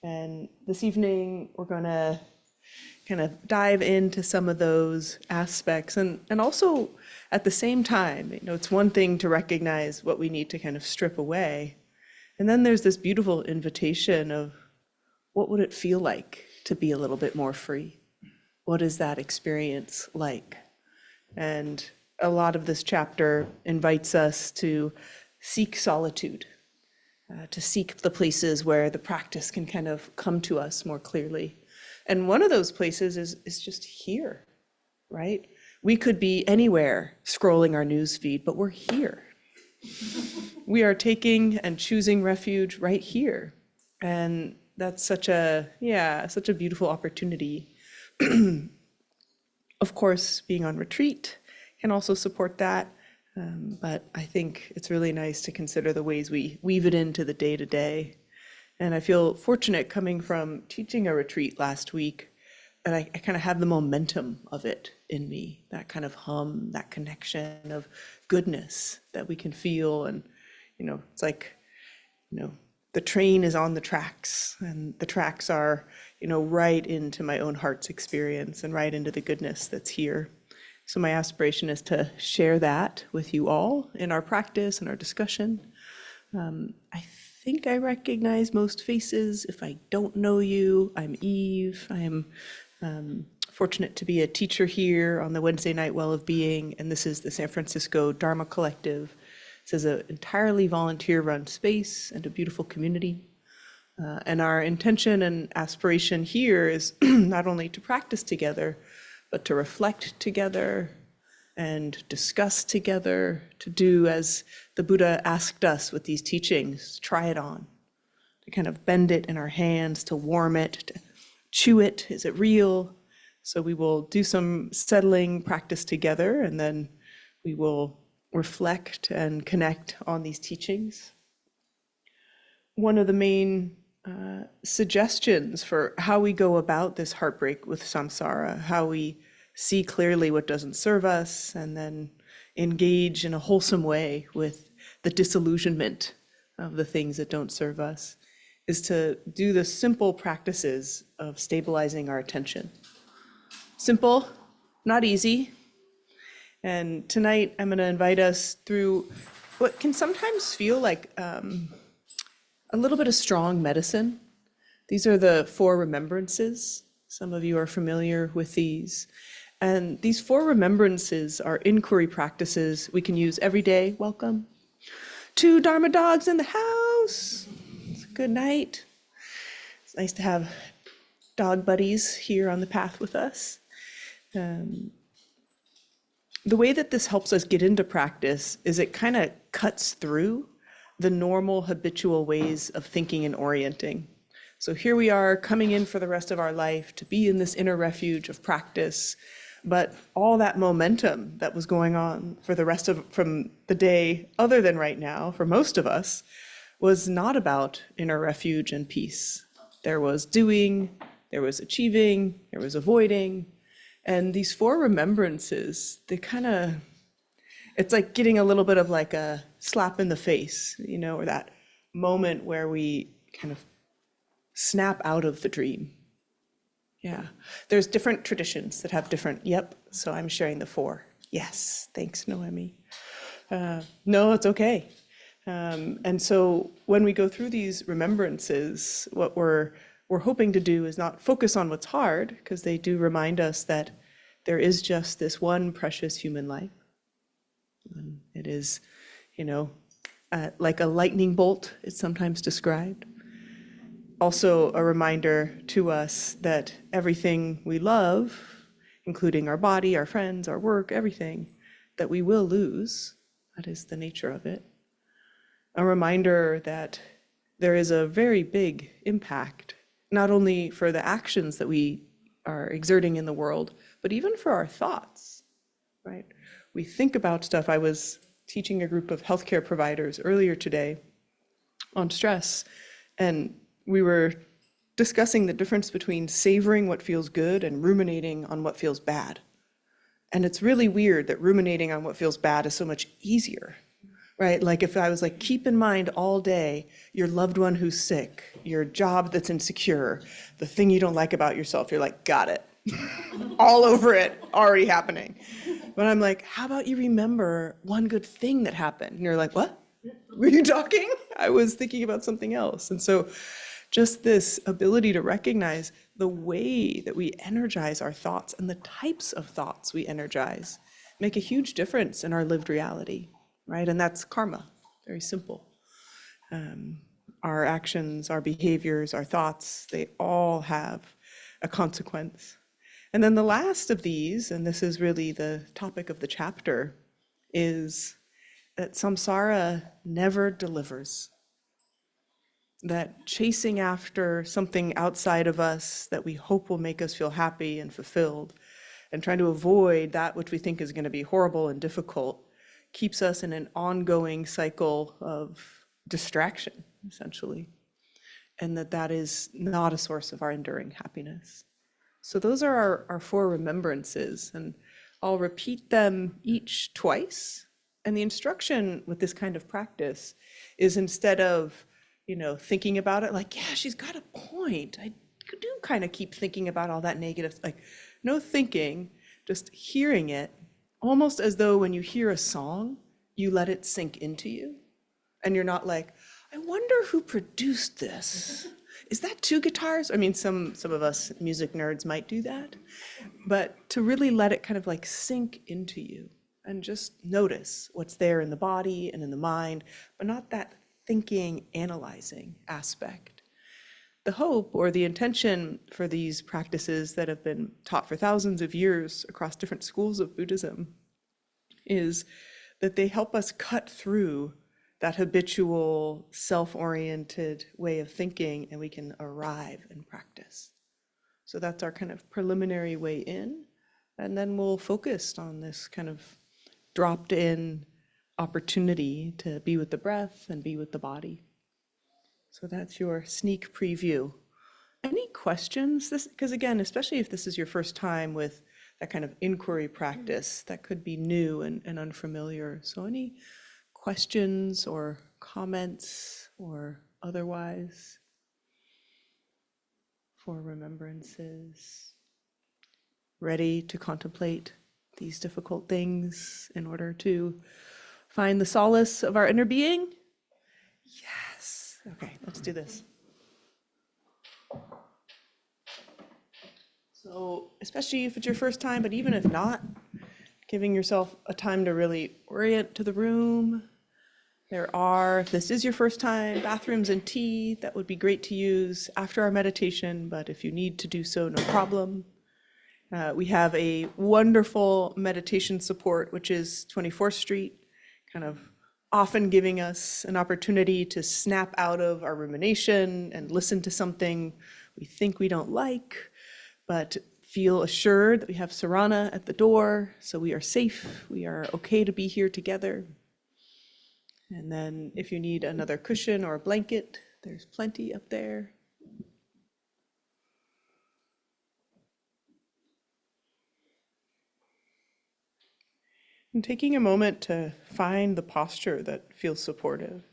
And this evening, we're going to kind of dive into some of those aspects. And also, at the same time, it's one thing to recognize what we need to kind of strip away. And then there's this beautiful invitation of what would it feel like to be a little bit more free? What is that experience like? And a lot of this chapter invites us to seek solitude, to seek the places where the practice can kind of come to us more clearly. And one of those places is just here, right? We could be anywhere scrolling our news feed, but we're here. We are taking and choosing refuge right here. And that's such a beautiful opportunity. Of course, being on retreat can also support that. But I think it's really nice to consider the ways we weave it into the day-to-day. And I feel fortunate coming from teaching a retreat last week that I kind of have the momentum of it in me, that kind of hum, that connection of goodness that we can feel. And, it's like, the train is on the tracks, and the tracks are, right into my own heart's experience and right into the goodness that's here. So my aspiration is to share that with you all in our practice and our discussion. I think I recognize most faces. If I don't know you, I'm Eve. I am fortunate to be a teacher here on the Wednesday Night Well of Being, and this is the San Francisco Dharma Collective. This is an entirely volunteer-run space and a beautiful community. And our intention and aspiration here is not only to practice together, but to reflect together and discuss together, to do as the Buddha asked us with these teachings, try it on, to kind of bend it in our hands, to warm it, to chew it. Is it real? So we will do some settling practice together, and then we will reflect and connect on these teachings. One of the main suggestions for how we go about this heartbreak with samsara, how we see clearly what doesn't serve us, and then engage in a wholesome way with the disillusionment of the things that don't serve us, is to do the simple practices of stabilizing our attention. Simple, not easy. And tonight I'm going to invite us through what can sometimes feel like a little bit of strong medicine. These are the Four Remembrances. Some of you are familiar with these. And these Four Remembrances are inquiry practices we can use every day. Welcome. 2 Dharma dogs in the house. Good night. It's nice to have dog buddies here on the path with us. The way that this helps us get into practice is it kind of cuts through the normal habitual ways of thinking and orienting. So here we are coming in for the rest of our life to be in this inner refuge of practice, but all that momentum that was going on for the rest of from the day, other than right now, for most of us, was not about inner refuge and peace. There was doing, there was achieving, there was avoiding, and these Four Remembrances, they kind of, it's like getting a little bit of like a slap in the face, or that moment where we kind of snap out of the dream. Yeah, there's different traditions that have different, so I'm sharing the 4. Yes, thanks, Noemi. No, it's okay. And so when we go through these remembrances, what we're hoping to do is not focus on what's hard, because they do remind us that there is just this one precious human life. And it is, like a lightning bolt, it's sometimes described. Also a reminder to us that everything we love, including our body, our friends, our work, everything, that we will lose. That is the nature of it. A reminder that there is a very big impact, not only for the actions that we are exerting in the world, but even for our thoughts, right? We think about stuff. I was teaching a group of healthcare providers earlier today on stress, and we were discussing the difference between savoring what feels good and ruminating on what feels bad. And it's really weird that ruminating on what feels bad is so much easier, right? Like if I was like, keep in mind all day your loved one who's sick, your job that's insecure, the thing you don't like about yourself, you're like, got it. All over it, already happening. But I'm like, how about you remember one good thing that happened? And you're like, what? Were you talking? I was thinking about something else. And so just this ability to recognize the way that we energize our thoughts and the types of thoughts we energize make a huge difference in our lived reality, right? And that's karma, very simple. Our actions, our behaviors, our thoughts, they all have a consequence. And then the last of these, and this is really the topic of the chapter, is that samsara never delivers. That chasing after something outside of us that we hope will make us feel happy and fulfilled, and trying to avoid that which we think is going to be horrible and difficult, keeps us in an ongoing cycle of distraction, essentially. And that is not a source of our enduring happiness. So those are our four remembrances, and I'll repeat them each twice. And the instruction with this kind of practice is, instead of, thinking about it like, yeah, she's got a point. I do kind of keep thinking about all that negative, like no thinking, just hearing it, almost as though when you hear a song, you let it sink into you. And you're not like, I wonder who produced this. Is that two guitars? I mean, some of us music nerds might do that, but to really let it kind of like sink into you and just notice what's there in the body and in the mind, but not that thinking, analyzing aspect. The hope or the intention for these practices that have been taught for thousands of years across different schools of Buddhism is that they help us cut through that habitual, self-oriented way of thinking, and we can arrive in practice. So that's our kind of preliminary way in, and then we'll focus on this kind of dropped in opportunity to be with the breath and be with the body. So that's your sneak preview. Any questions? Because again, especially if this is your first time with that kind of inquiry practice, that could be new and unfamiliar. So any questions or comments or otherwise for remembrances? Ready to contemplate these difficult things in order to find the solace of our inner being? Yes. Okay, let's do this. So, especially if it's your first time, but even if not, giving yourself a time to really orient to the room. There are, if this is your first time, bathrooms and tea that would be great to use after our meditation, but if you need to do so, no problem. We have a wonderful meditation support, which is 24th Street, kind of often giving us an opportunity to snap out of our rumination and listen to something we think we don't like, but feel assured that we have Sarana at the door, so we are safe, we are okay to be here together. And then if you need another cushion or a blanket, there's plenty up there. And taking a moment to find the posture that feels supportive.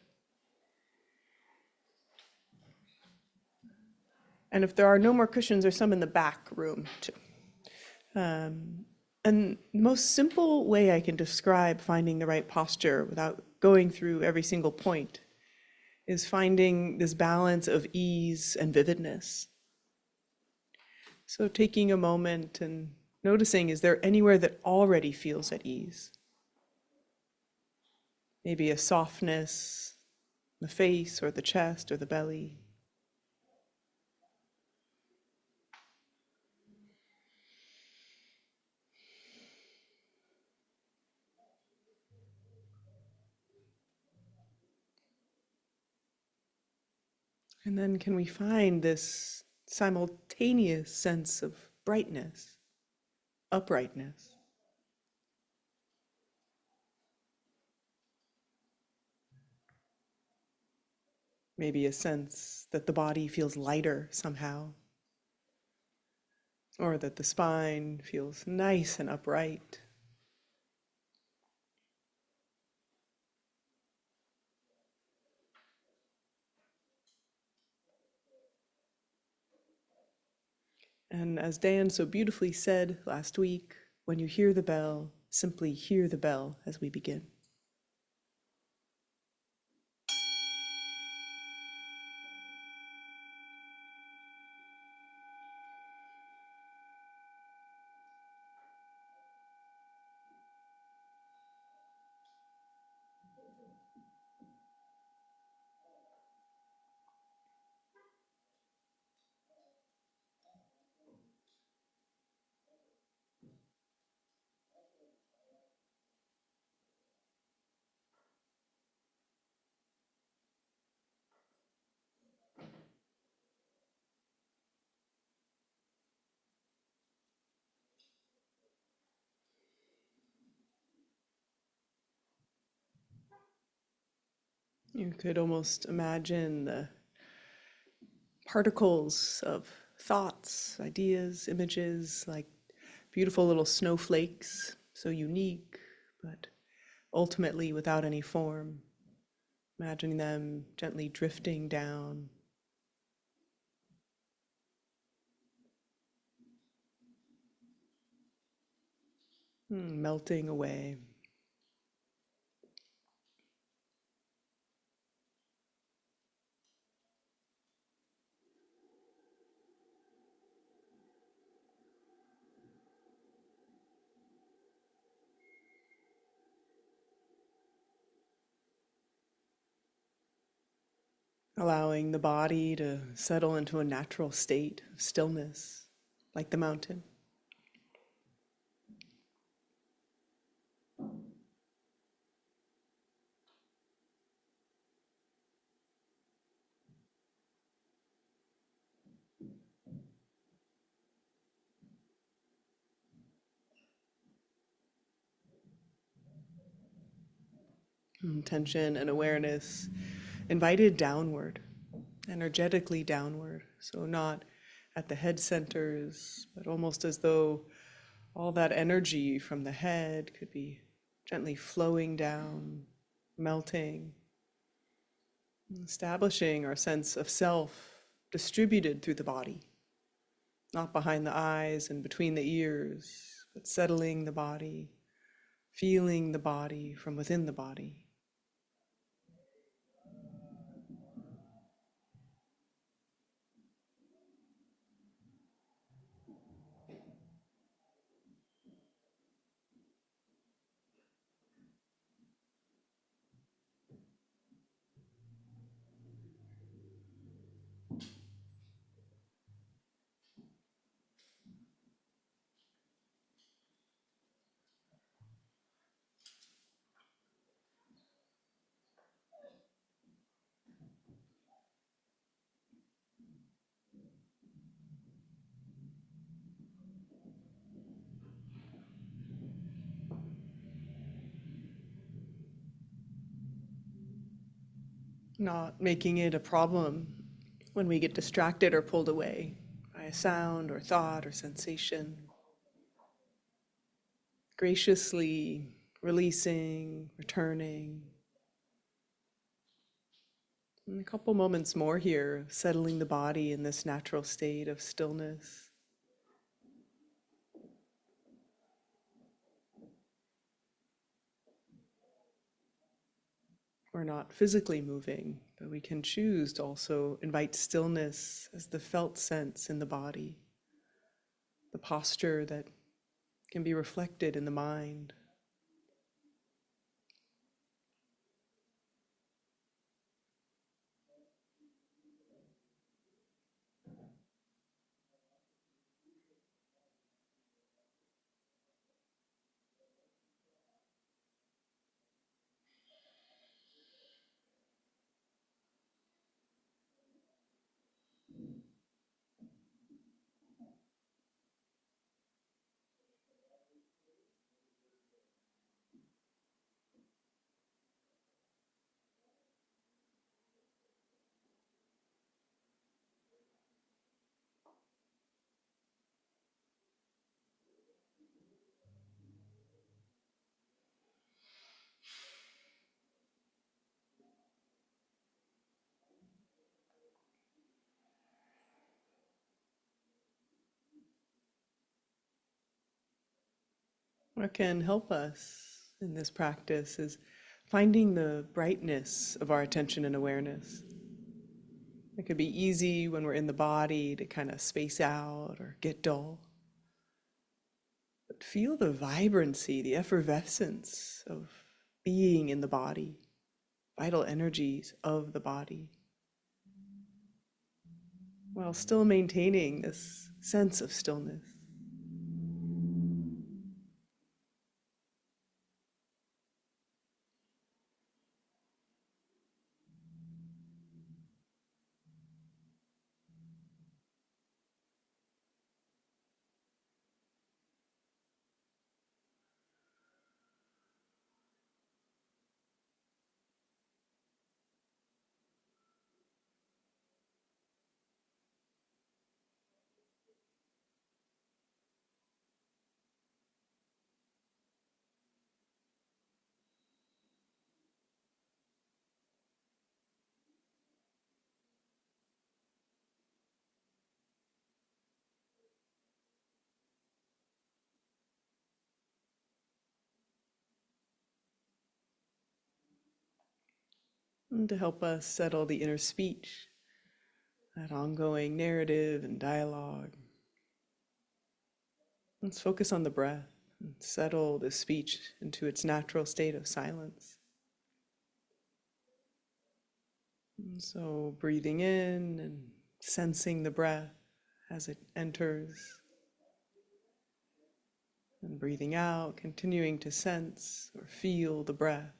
And if there are no more cushions, there's some in the back room too. And the most simple way I can describe finding the right posture without going through every single point is finding this balance of ease and vividness. So taking a moment and noticing, is there anywhere that already feels at ease? Maybe a softness in the face or the chest or the belly. And then can we find this simultaneous sense of brightness, uprightness? Maybe a sense that the body feels lighter somehow, or that the spine feels nice and upright. And as Dan so beautifully said last week, when you hear the bell, simply hear the bell as we begin. You could almost imagine the particles of thoughts, ideas, images, like beautiful little snowflakes, so unique, but ultimately without any form. Imagining them gently drifting down, melting away. Allowing the body to settle into a natural state of stillness, like the mountain. Intention and awareness invited downward, energetically downward. So not at the head centers, but almost as though all that energy from the head could be gently flowing down, melting, establishing our sense of self distributed through the body, not behind the eyes and between the ears, but settling the body, feeling the body from within the body. Not making it a problem when we get distracted or pulled away by a sound or thought or sensation. Graciously releasing, returning. And a couple moments more here, settling the body in this natural state of stillness. We're not physically moving, but we can choose to also invite stillness as the felt sense in the body, the posture that can be reflected in the mind. What can help us in this practice is finding the brightness of our attention and awareness. It could be easy when we're in the body to kind of space out or get dull. But feel the vibrancy, the effervescence of being in the body, vital energies of the body, while still maintaining this sense of stillness. And to help us settle the inner speech, that ongoing narrative and dialogue, let's focus on the breath and settle the speech into its natural state of silence. And so breathing in and sensing the breath as it enters, and breathing out, continuing to sense or feel the breath.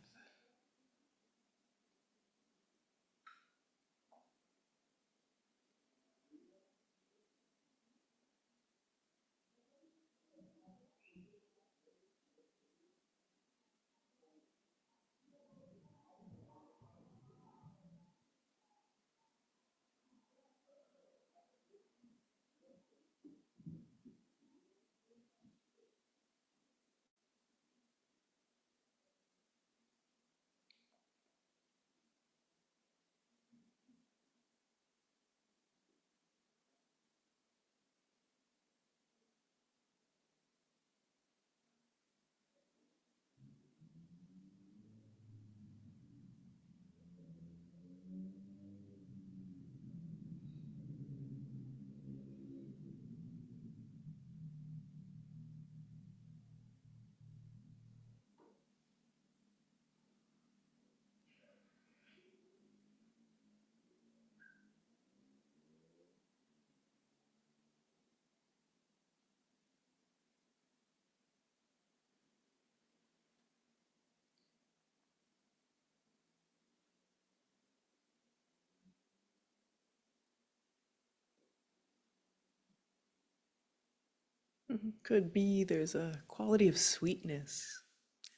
Could be there's a quality of sweetness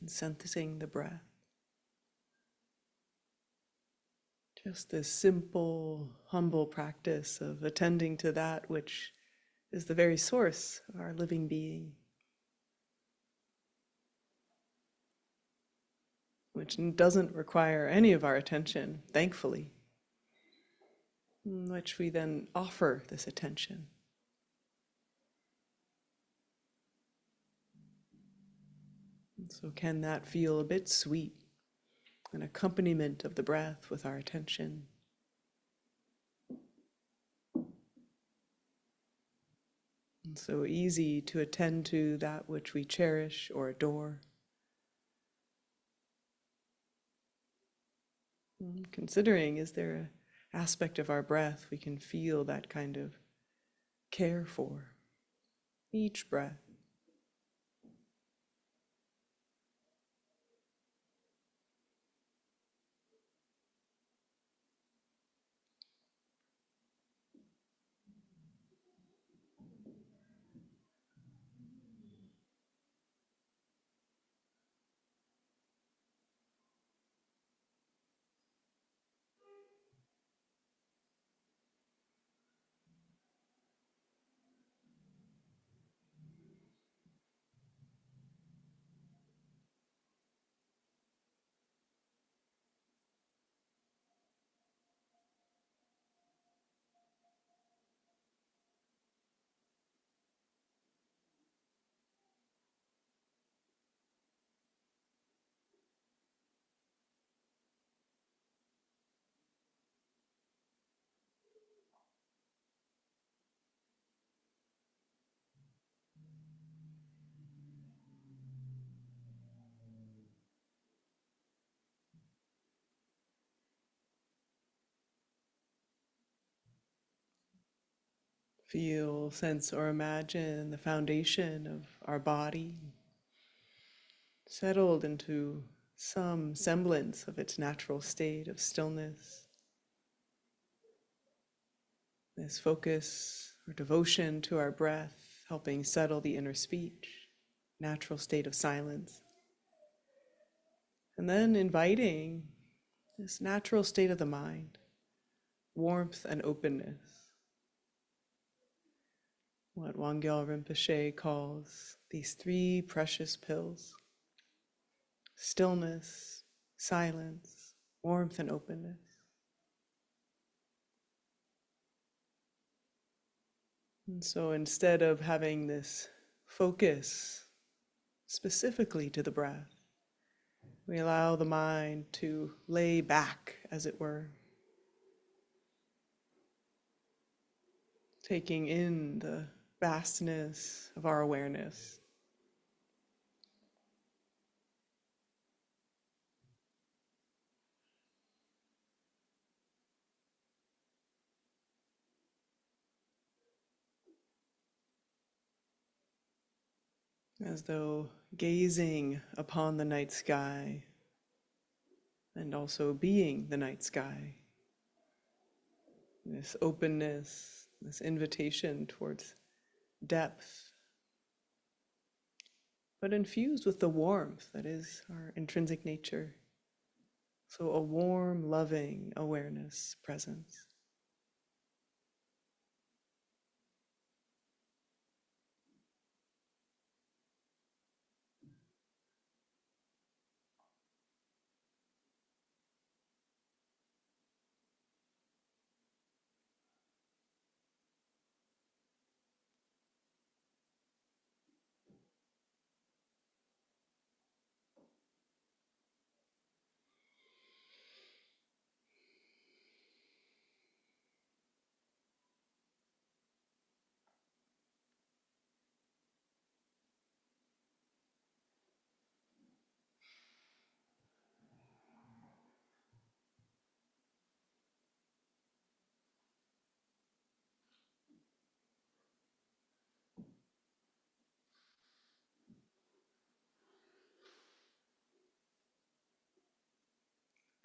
in sensing the breath. Just this simple, humble practice of attending to that which is the very source of our living being, which doesn't require any of our attention, thankfully, in which we then offer this attention. And so can that feel a bit sweet, an accompaniment of the breath with our attention? And so easy to attend to that which we cherish or adore. Considering, is there an aspect of our breath we can feel that kind of care for? Each breath. Feel, sense, or imagine the foundation of our body settled into some semblance of its natural state of stillness. This focus or devotion to our breath, helping settle the inner speech, natural state of silence. And then inviting this natural state of the mind, warmth and openness. What Wangyal Rinpoche calls these three precious pills: stillness, silence, warmth and openness. And so instead of having this focus specifically to the breath, we allow the mind to lay back, as it were, taking in the vastness of our awareness. As though gazing upon the night sky and also being the night sky. This openness, this invitation towards depth, but infused with the warmth that is our intrinsic nature. So a warm, loving awareness, presence.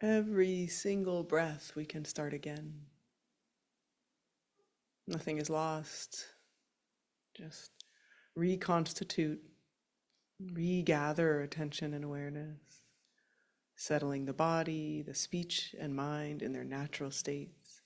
Every single breath we can start again. Nothing is lost. Just reconstitute, regather attention and awareness, settling the body, the speech and mind in their natural states.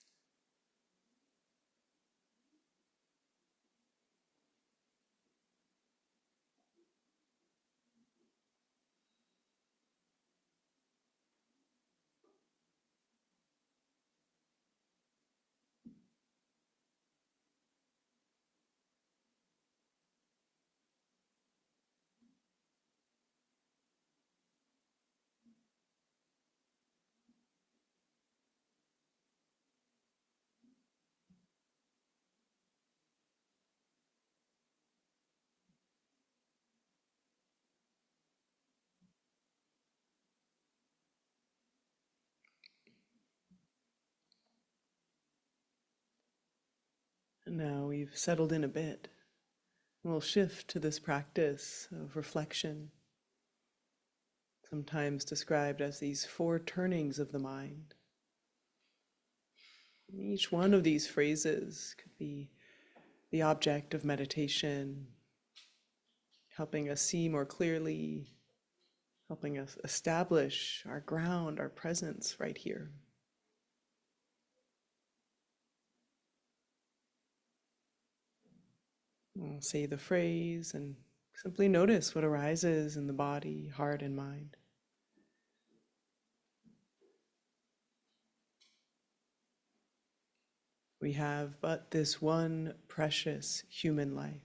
And now we've settled in a bit. We'll shift to this practice of reflection, sometimes described as these four turnings of the mind. Each one of these phrases could be the object of meditation, helping us see more clearly, helping us establish our ground, our presence right here. We'll say the phrase and simply notice what arises in the body, heart, and mind. We have but this one precious human life.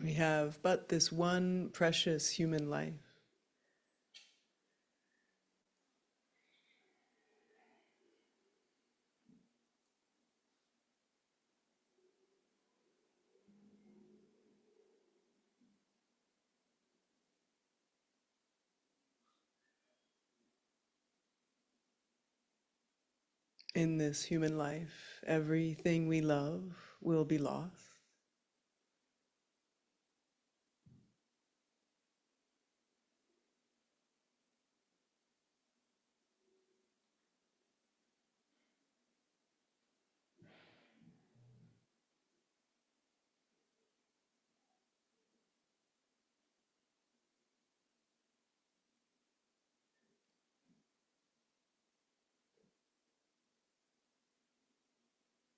We have but this one precious human life. In this human life, everything we love will be lost.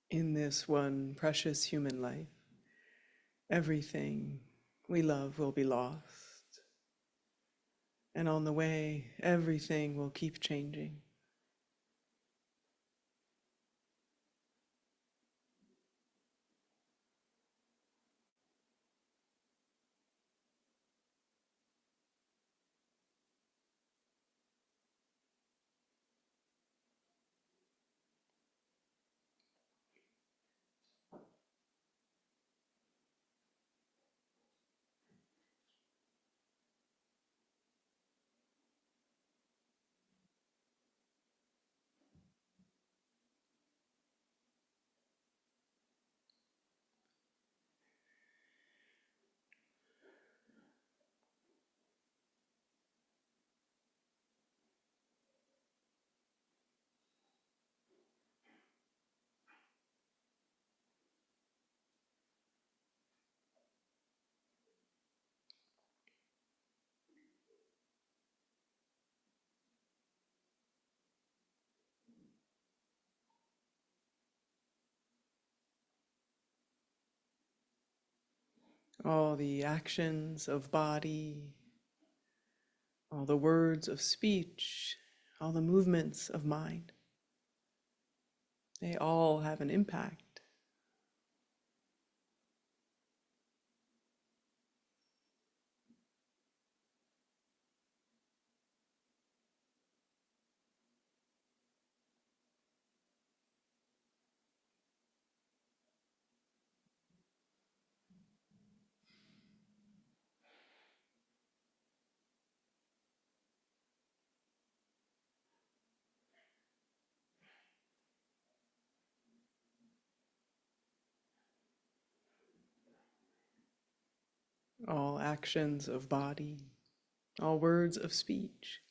In this one precious human life, everything we love will be lost. And on the way, everything will keep changing. All the actions of body, all the words of speech, all the movements of mind, they all have an impact. All actions of body, all words of speech,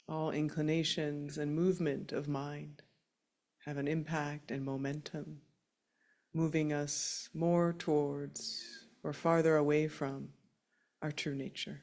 all inclinations and movement of mind have an impact and momentum, moving us more towards or farther away from our true nature.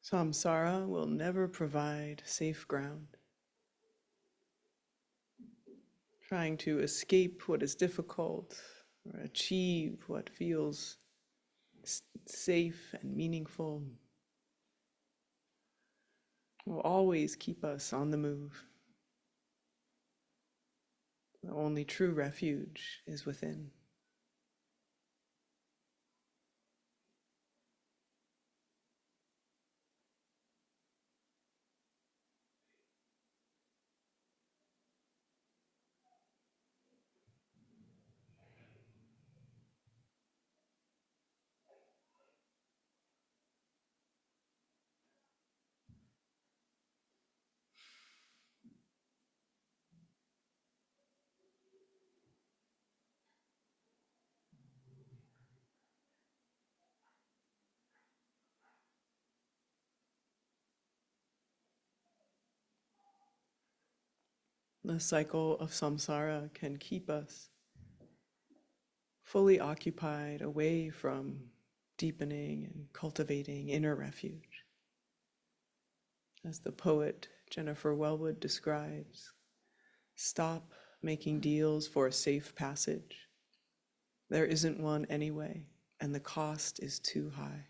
Samsara will never provide safe ground. Trying to escape what is difficult or achieve what feels safe and meaningful will always keep us on the move. The only true refuge is within. The cycle of samsara can keep us fully occupied away from deepening and cultivating inner refuge. As the poet Jennifer Wellwood describes, stop making deals for a safe passage. There isn't one anyway, and the cost is too high.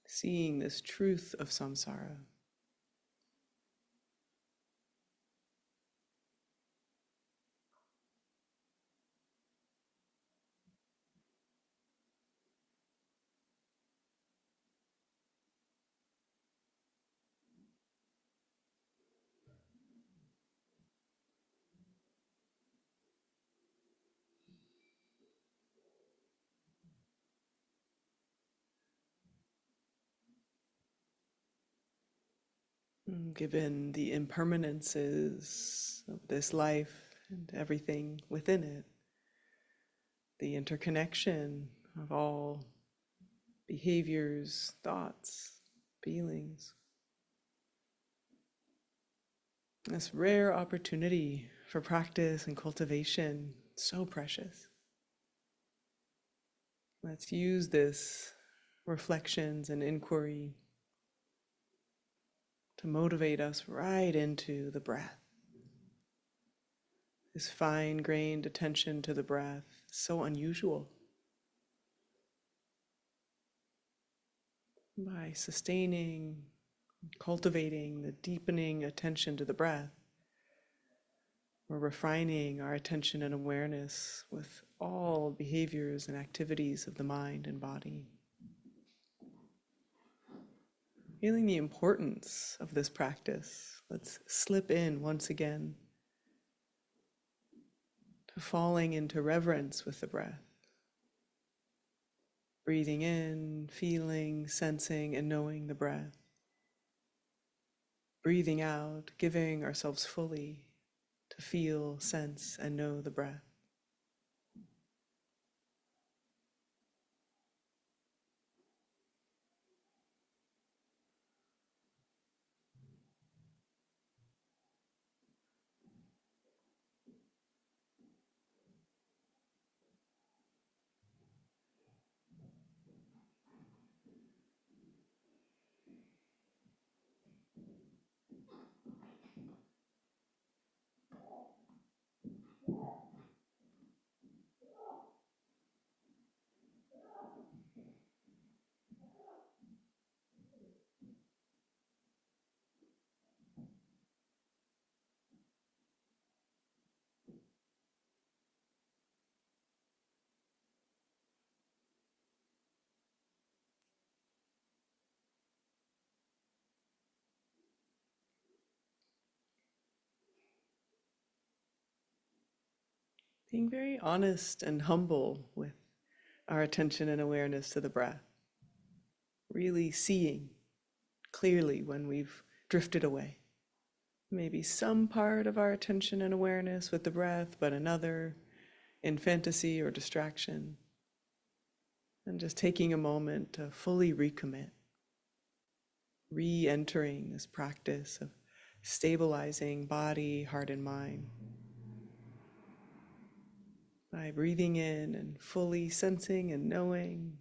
Seeing this truth of samsara, given the impermanences of this life and everything within it, the interconnection of all behaviors, thoughts, feelings, this rare opportunity for practice and cultivation, so precious. Let's use this reflections and inquiry to motivate us right into the breath. This fine-grained attention to the breath, so unusual. By sustaining, cultivating the deepening attention to the breath, we're refining our attention and awareness with all behaviors and activities of the mind and body. Feeling the importance of this practice, let's slip in once again to falling into reverence with the breath. Breathing in, feeling, sensing, and knowing the breath. Breathing out, giving ourselves fully to feel, sense, and know the breath. Being very honest and humble with our attention and awareness to the breath. Really seeing clearly when we've drifted away. Maybe some part of our attention and awareness with the breath, but another in fantasy or distraction. And just taking a moment to fully recommit, re-entering this practice of stabilizing body, heart, and mind by breathing in and fully sensing and knowing,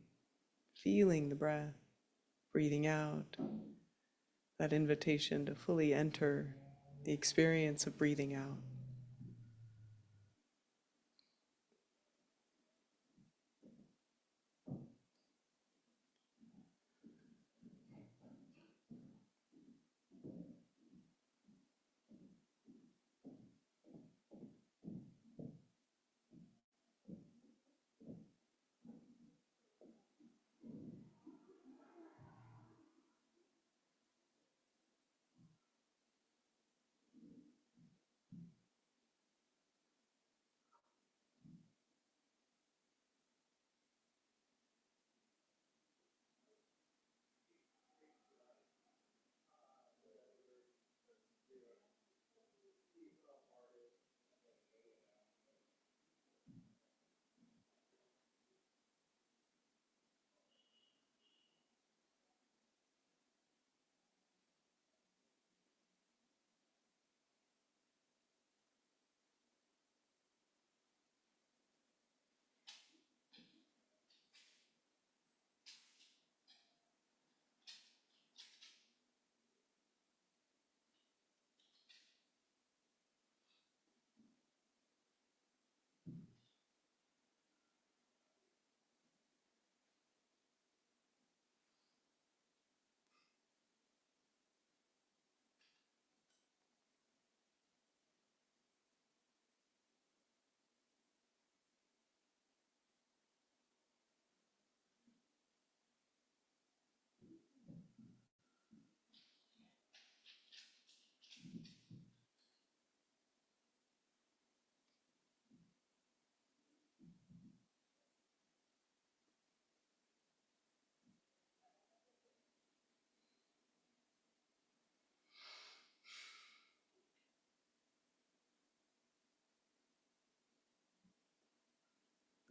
feeling the breath, breathing out, that invitation to fully enter the experience of breathing out.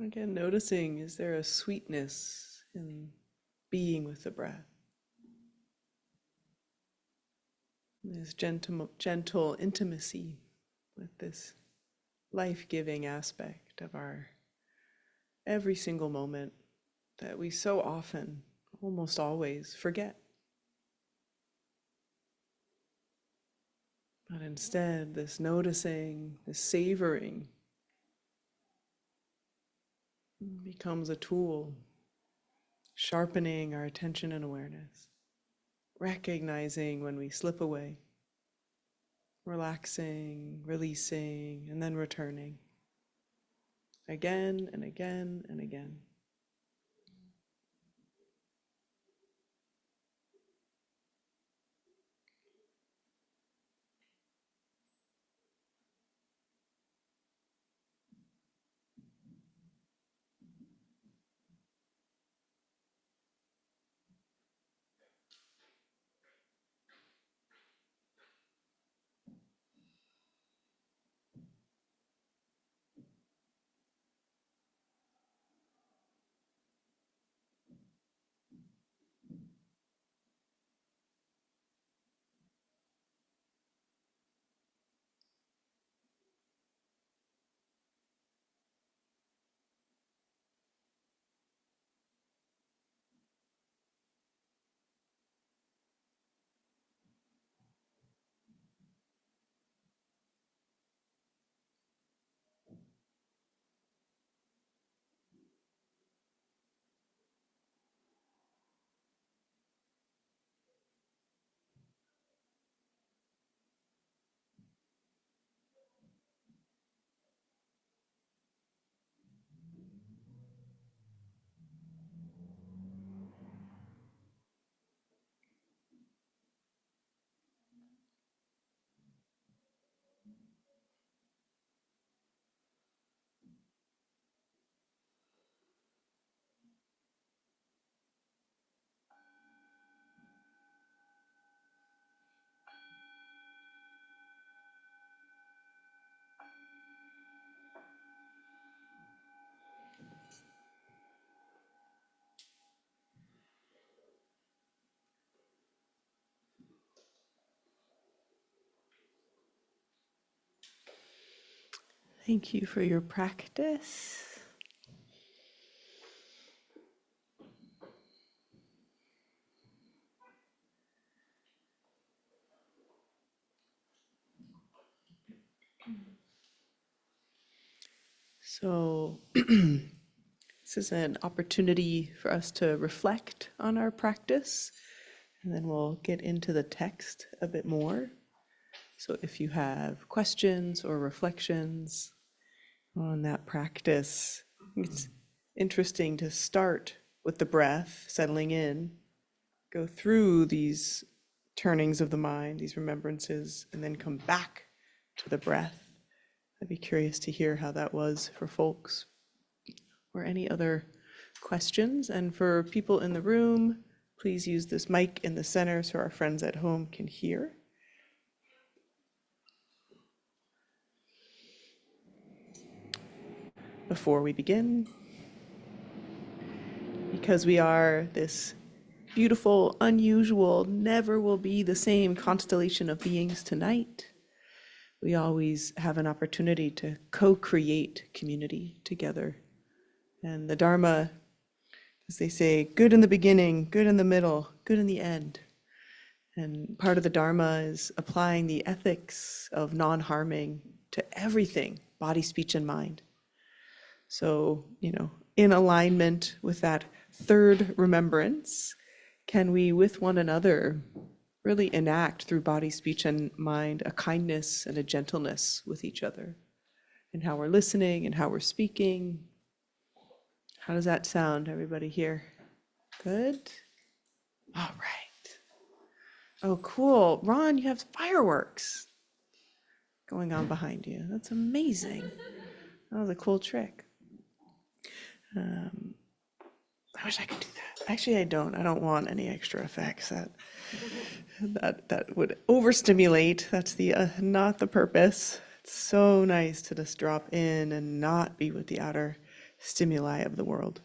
Again, noticing, is there a sweetness in being with the breath? This gentle intimacy with this life-giving aspect of our every single moment that we so often, almost always, forget. But instead, this noticing, this savoring becomes a tool, sharpening our attention and awareness, recognizing when we slip away, relaxing, releasing, and then returning again and again and again. Thank you for your practice. So this is an opportunity for us to reflect on our practice, and then we'll get into the text a bit more. So if you have questions or reflections on that practice, I think it's interesting to start with the breath, settling in, go through these turnings of the mind, these remembrances, and then come back to the breath. I'd be curious to hear how that was for folks, or any other questions. And for people in the room, please use this mic in the center so our friends at home can hear. Before we begin, because we are this beautiful, unusual, never will be the same constellation of beings tonight, we always have an opportunity to co-create community together. And the Dharma, as they say, good in the beginning, good in the middle, good in the end. And part of the Dharma is applying the ethics of non-harming to everything, body, speech, and mind. So, in alignment with that third remembrance, can we, with one another, really enact through body, speech, and mind a kindness and a gentleness with each other, and how we're listening and how we're speaking. How does that sound, everybody here? Good? All right. Oh, cool. Ron, you have fireworks going on behind you. That's amazing. That was a cool trick. I wish I could do that. Actually, I don't. I don't want any extra effects. That would overstimulate. That's not the purpose. It's so nice to just drop in and not be with the outer stimuli of the world.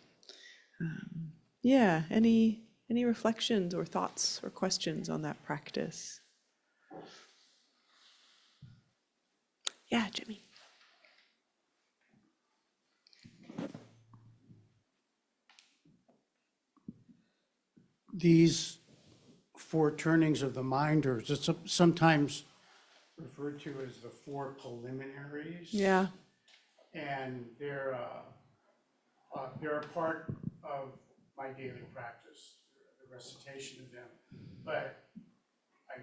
Yeah, any reflections or thoughts or questions on that practice? Yeah, Jimmy. These four turnings of the mind, or it's sometimes referred to as the four preliminaries. Yeah. And they're a part of my daily practice, the recitation of them. But I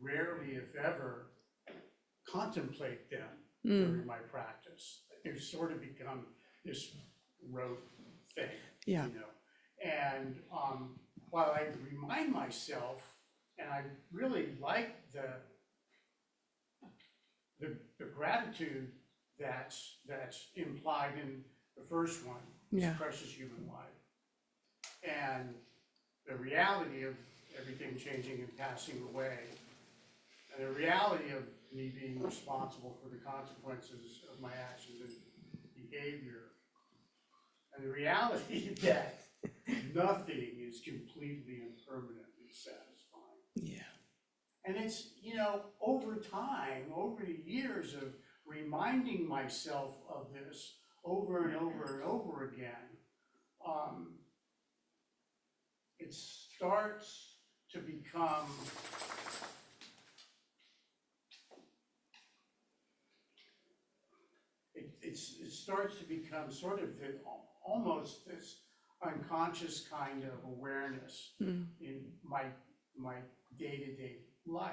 rarely, if ever, contemplate them during my practice. They've sort of become this rote thing, Yeah. you know. And while I remind myself, and I really like the gratitude that's implied in the first one, this Yeah. precious human life, and the reality of everything changing and passing away, and the reality of me being responsible for the consequences of my actions and behavior, and the reality that nothing is completely and permanently satisfying. Yeah. And it's, you know, over time, over the years of reminding myself of this over and over and over again, it starts to become it starts to become sort of almost this unconscious kind of awareness in my day-to-day life.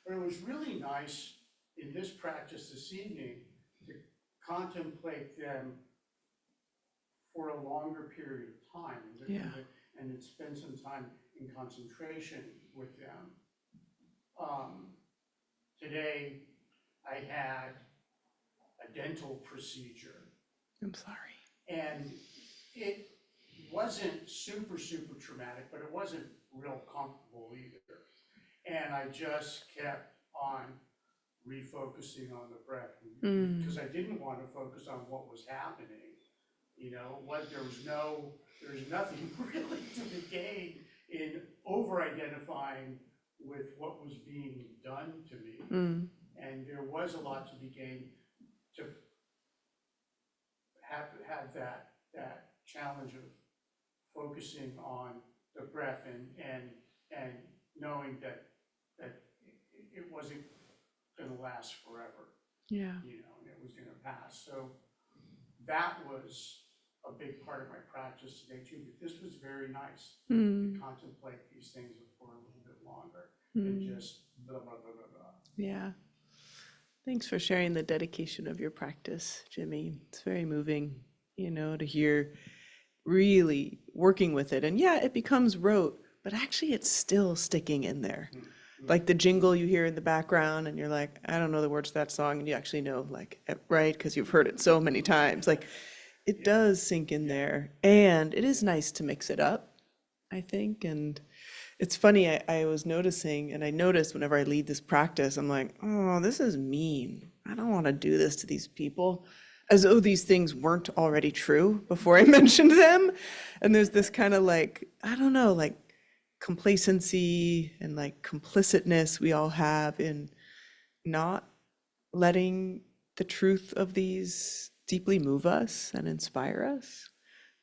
But it was really nice in this practice this evening to contemplate them for a longer period of time and spend some time in concentration with them. Today I had a dental procedure. I'm sorry. And it wasn't super traumatic, but it wasn't real comfortable either. And I just kept on refocusing on the breath because I didn't want to focus on what was happening. You know, there was nothing really to be gained in over-identifying with what was being done to me. And there was a lot to be gained to have that challenge of focusing on the breath and knowing that it wasn't going to last forever. Yeah. You know, and it was going to pass. So that was a big part of my practice today too. But this was very nice to contemplate these things for a little bit longer and just blah blah blah blah blah. Yeah. Thanks for sharing the dedication of your practice, Jimmy. It's very moving, you know, to hear really working with it. And yeah, it becomes rote, but actually it's still sticking in there. Like the jingle you hear in the background and you're like, I don't know the words to that song. And you actually know, like, right? Because you've heard it so many times. Like, it does sink in there. And it is nice to mix it up, I think. And it's funny, I was noticing, and I noticed whenever I lead this practice, I'm like, oh, this is mean. I don't want to do this to these people. As though these things weren't already true before I mentioned them. And there's this kind of like, I don't know, like complacency and like complicitness we all have in not letting the truth of these deeply move us and inspire us.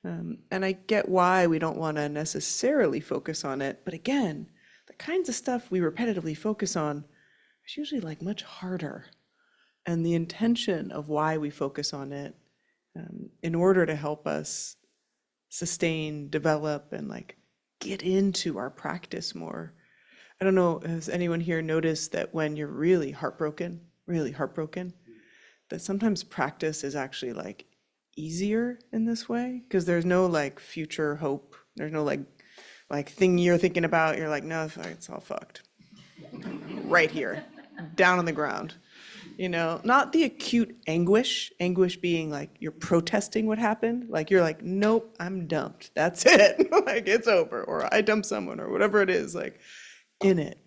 And I get why we don't want to necessarily focus on it. But again, the kinds of stuff we repetitively focus on is usually like much harder. And the intention of why we focus on it in order to help us sustain, develop, and like get into our practice more. I don't know, has anyone here noticed that when you're really heartbroken, that sometimes practice is actually like easier in this way? Because there's no like future hope. There's no like thing you're thinking about. You're like, no, it's all fucked. Right here, down on the ground. You know, not the acute anguish being like you're protesting what happened. Like you're like, nope, I'm dumped. That's it. Like it's over. Or I dumped someone or whatever it is, like in it.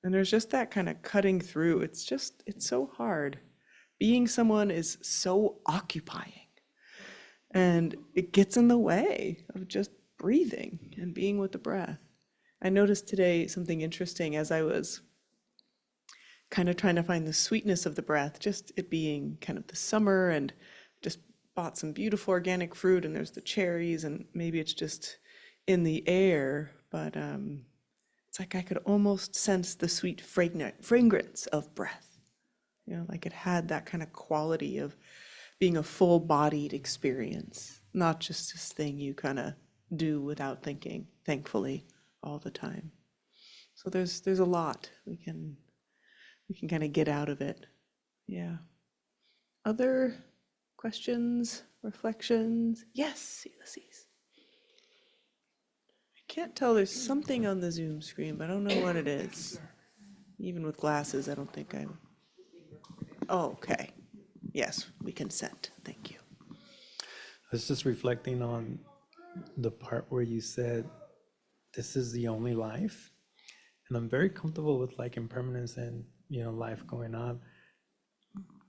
And there's just that kind of cutting through. It's so hard. Being someone is so occupying. And it gets in the way of just breathing and being with the breath. I noticed today something interesting as I was kind of trying to find the sweetness of the breath, just it being kind of the summer, and just bought some beautiful organic fruit, and there's the cherries, and maybe it's just in the air, but it's like I could almost sense the sweet fragrance of breath. You know, like it had that kind of quality of being a full-bodied experience, not just this thing you kind of do without thinking, thankfully, all the time. So there's a lot we can kind of get out of it. Yeah. Other questions, reflections? Yes, Ulysses. I can't tell, there's something on the Zoom screen, but I don't know what it is. Even with glasses, I don't think I'm. Oh, okay. Yes, we consent. Thank you. I was just reflecting on the part where you said, this is the only life. And I'm very comfortable with like impermanence and, you know, life going on.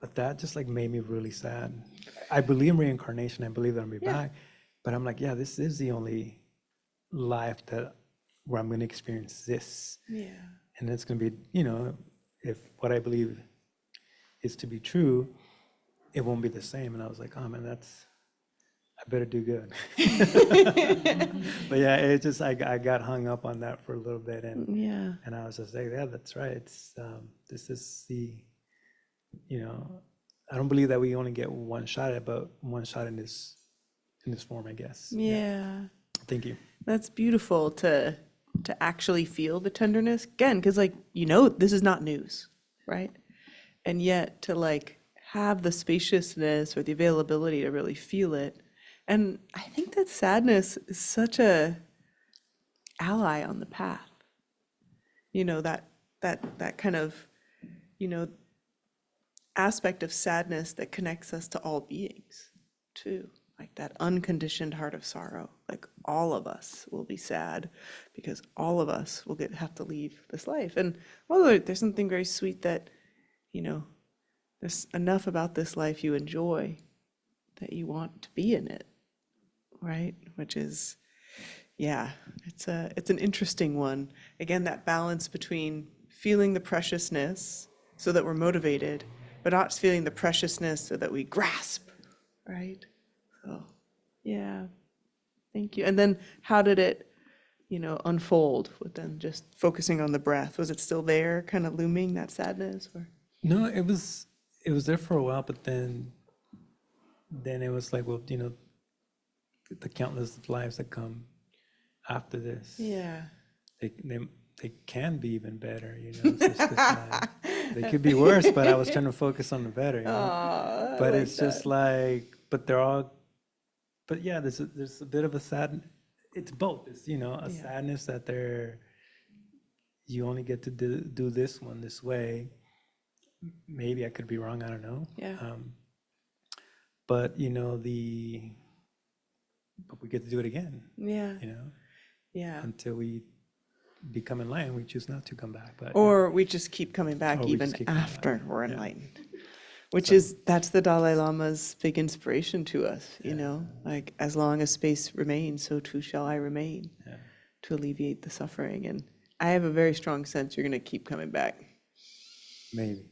But that just like made me really sad. I believe in reincarnation. I believe that I'll be back. But I'm like, yeah, this is the only life that where I'm going to experience this. Yeah. And it's going to be, you know, if what I believe is to be true, it won't be the same. And I was like, oh man, I better do good. But yeah, it just, I got hung up on that for a little bit. And I was just like, yeah, that's right. It's, this is the, you know, I don't believe that we only get one shot at it, but one shot in this form, I guess. Yeah. Thank you. That's beautiful to actually feel the tenderness again, because like, you know, this is not news, right? And yet to like have the spaciousness or the availability to really feel it. And I think that sadness is such a ally on the path. You know, that kind of, you know, aspect of sadness that connects us to all beings too. Like that unconditioned heart of sorrow. Like all of us will be sad because all of us will have to leave this life. And well, there's something very sweet that, you know, there's enough about this life you enjoy that you want to be in it, right? Which is, yeah, it's an interesting one. Again, that balance between feeling the preciousness so that we're motivated, but not feeling the preciousness so that we grasp, right? So, yeah, thank you. And then how did it, you know, unfold with then just focusing on the breath? Was it still there, kind of looming, that sadness? Or? No, it was there for a while, but then it was like, well, you know, the countless lives that come after this. Yeah. They can be even better, you know. It's just like, they could be worse, but I was trying to focus on the better, you know. Aww, But like it's just like, but they're all, but yeah, there's a bit of a sad, it's both. It's, you know, a sadness that you only get to do this one this way. Maybe I could be wrong, I don't know. Yeah. But you know, but we get to do it again. Yeah. You know. Yeah. Until we become enlightened, we choose not to come back. But or we just keep coming back even after we're enlightened. Which is, that's the Dalai Lama's big inspiration to us, you know, like as long as space remains, so too shall I remain to alleviate the suffering. And I have a very strong sense you're going to keep coming back. Maybe.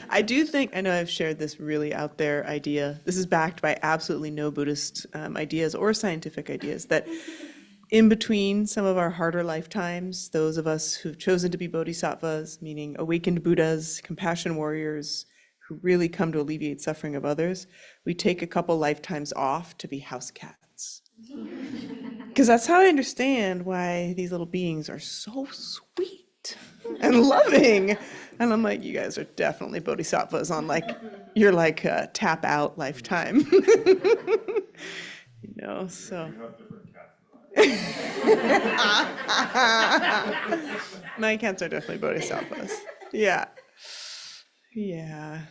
I do think, I know I've shared this really out there idea. This is backed by absolutely no Buddhist ideas or scientific ideas, that in between some of our harder lifetimes, those of us who've chosen to be bodhisattvas, meaning awakened Buddhas, compassion warriors, who really come to alleviate suffering of others, we take a couple lifetimes off to be house cats. Because that's how I understand why these little beings are so sweet and loving. And I'm like, you guys are definitely bodhisattvas on like, you're like a tap out lifetime. You know, so. My cats are definitely bodhisattvas. Yeah. Yeah.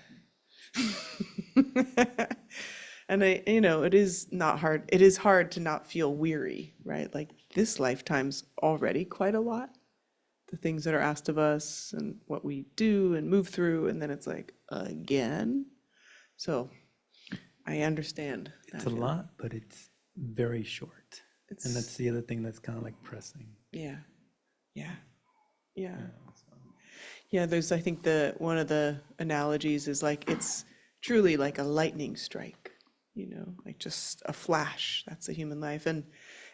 And you know, it is not hard. It is hard to not feel weary, right? Like this lifetime's already quite a lot. The things that are asked of us and what we do and move through, and then it's like, again. So I understand that It's a feeling. lot, but it's very short. And It's, that's the other thing that's kind of like pressing. yeah, yeah, yeah. So, Yeah, there's, I think one of the analogies is like, it's truly like a lightning strike, like just a flash. That's the human life. And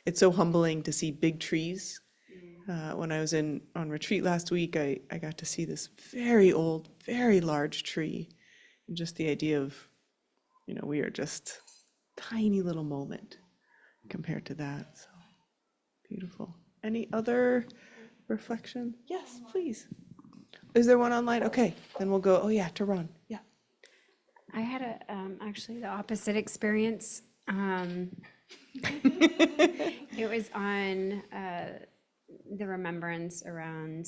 it's so humbling to see big trees. When I was on retreat last week, I got to see this very old, very large tree. And just the idea of, we are just tiny little moment compared to that. So beautiful. Any other reflection? Yes, please. Is there one online? Okay, then we'll go, oh yeah, to Ron. Yeah. I had actually the opposite experience. It was on the remembrance around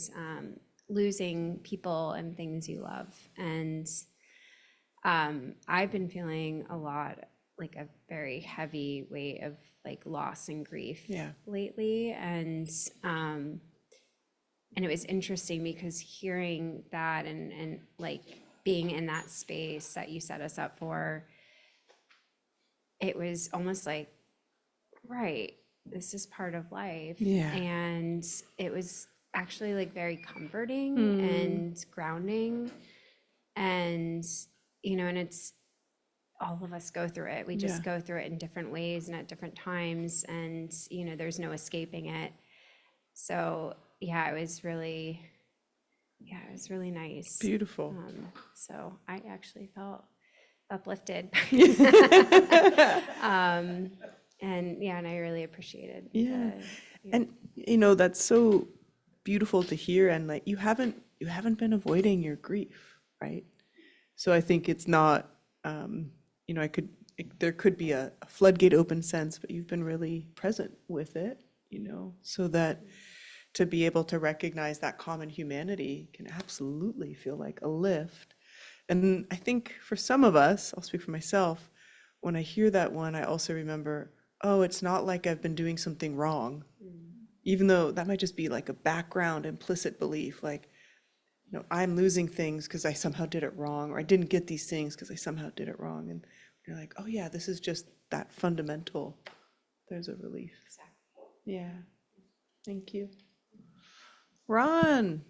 losing people and things you love. And I've been feeling a lot, like a very heavy weight of like loss and grief lately. And it was interesting because hearing that and like being in that space that you set us up for, it was almost like, right, this is part of life. Yeah. And it was actually like very comforting and grounding. And, and it's, all of us go through it. We just go through it in different ways and at different times. And, there's no escaping it. So yeah, it was really nice. Beautiful. So I actually felt uplifted. And I really appreciated. Yeah. And that's so beautiful to hear. And like you haven't been avoiding your grief, right? So I think it's not, there could be a floodgate open sense, but you've been really present with it, so that to be able to recognize that common humanity can absolutely feel like a lift. And I think for some of us, I'll speak for myself, when I hear that one, I also remember, oh, it's not like I've been doing something wrong, even though that might just be like a background implicit belief, like, I'm losing things because I somehow did it wrong, or I didn't get these things because I somehow did it wrong. And you're like, oh yeah, this is just that fundamental. There's a relief. Yeah. Thank you. Ron,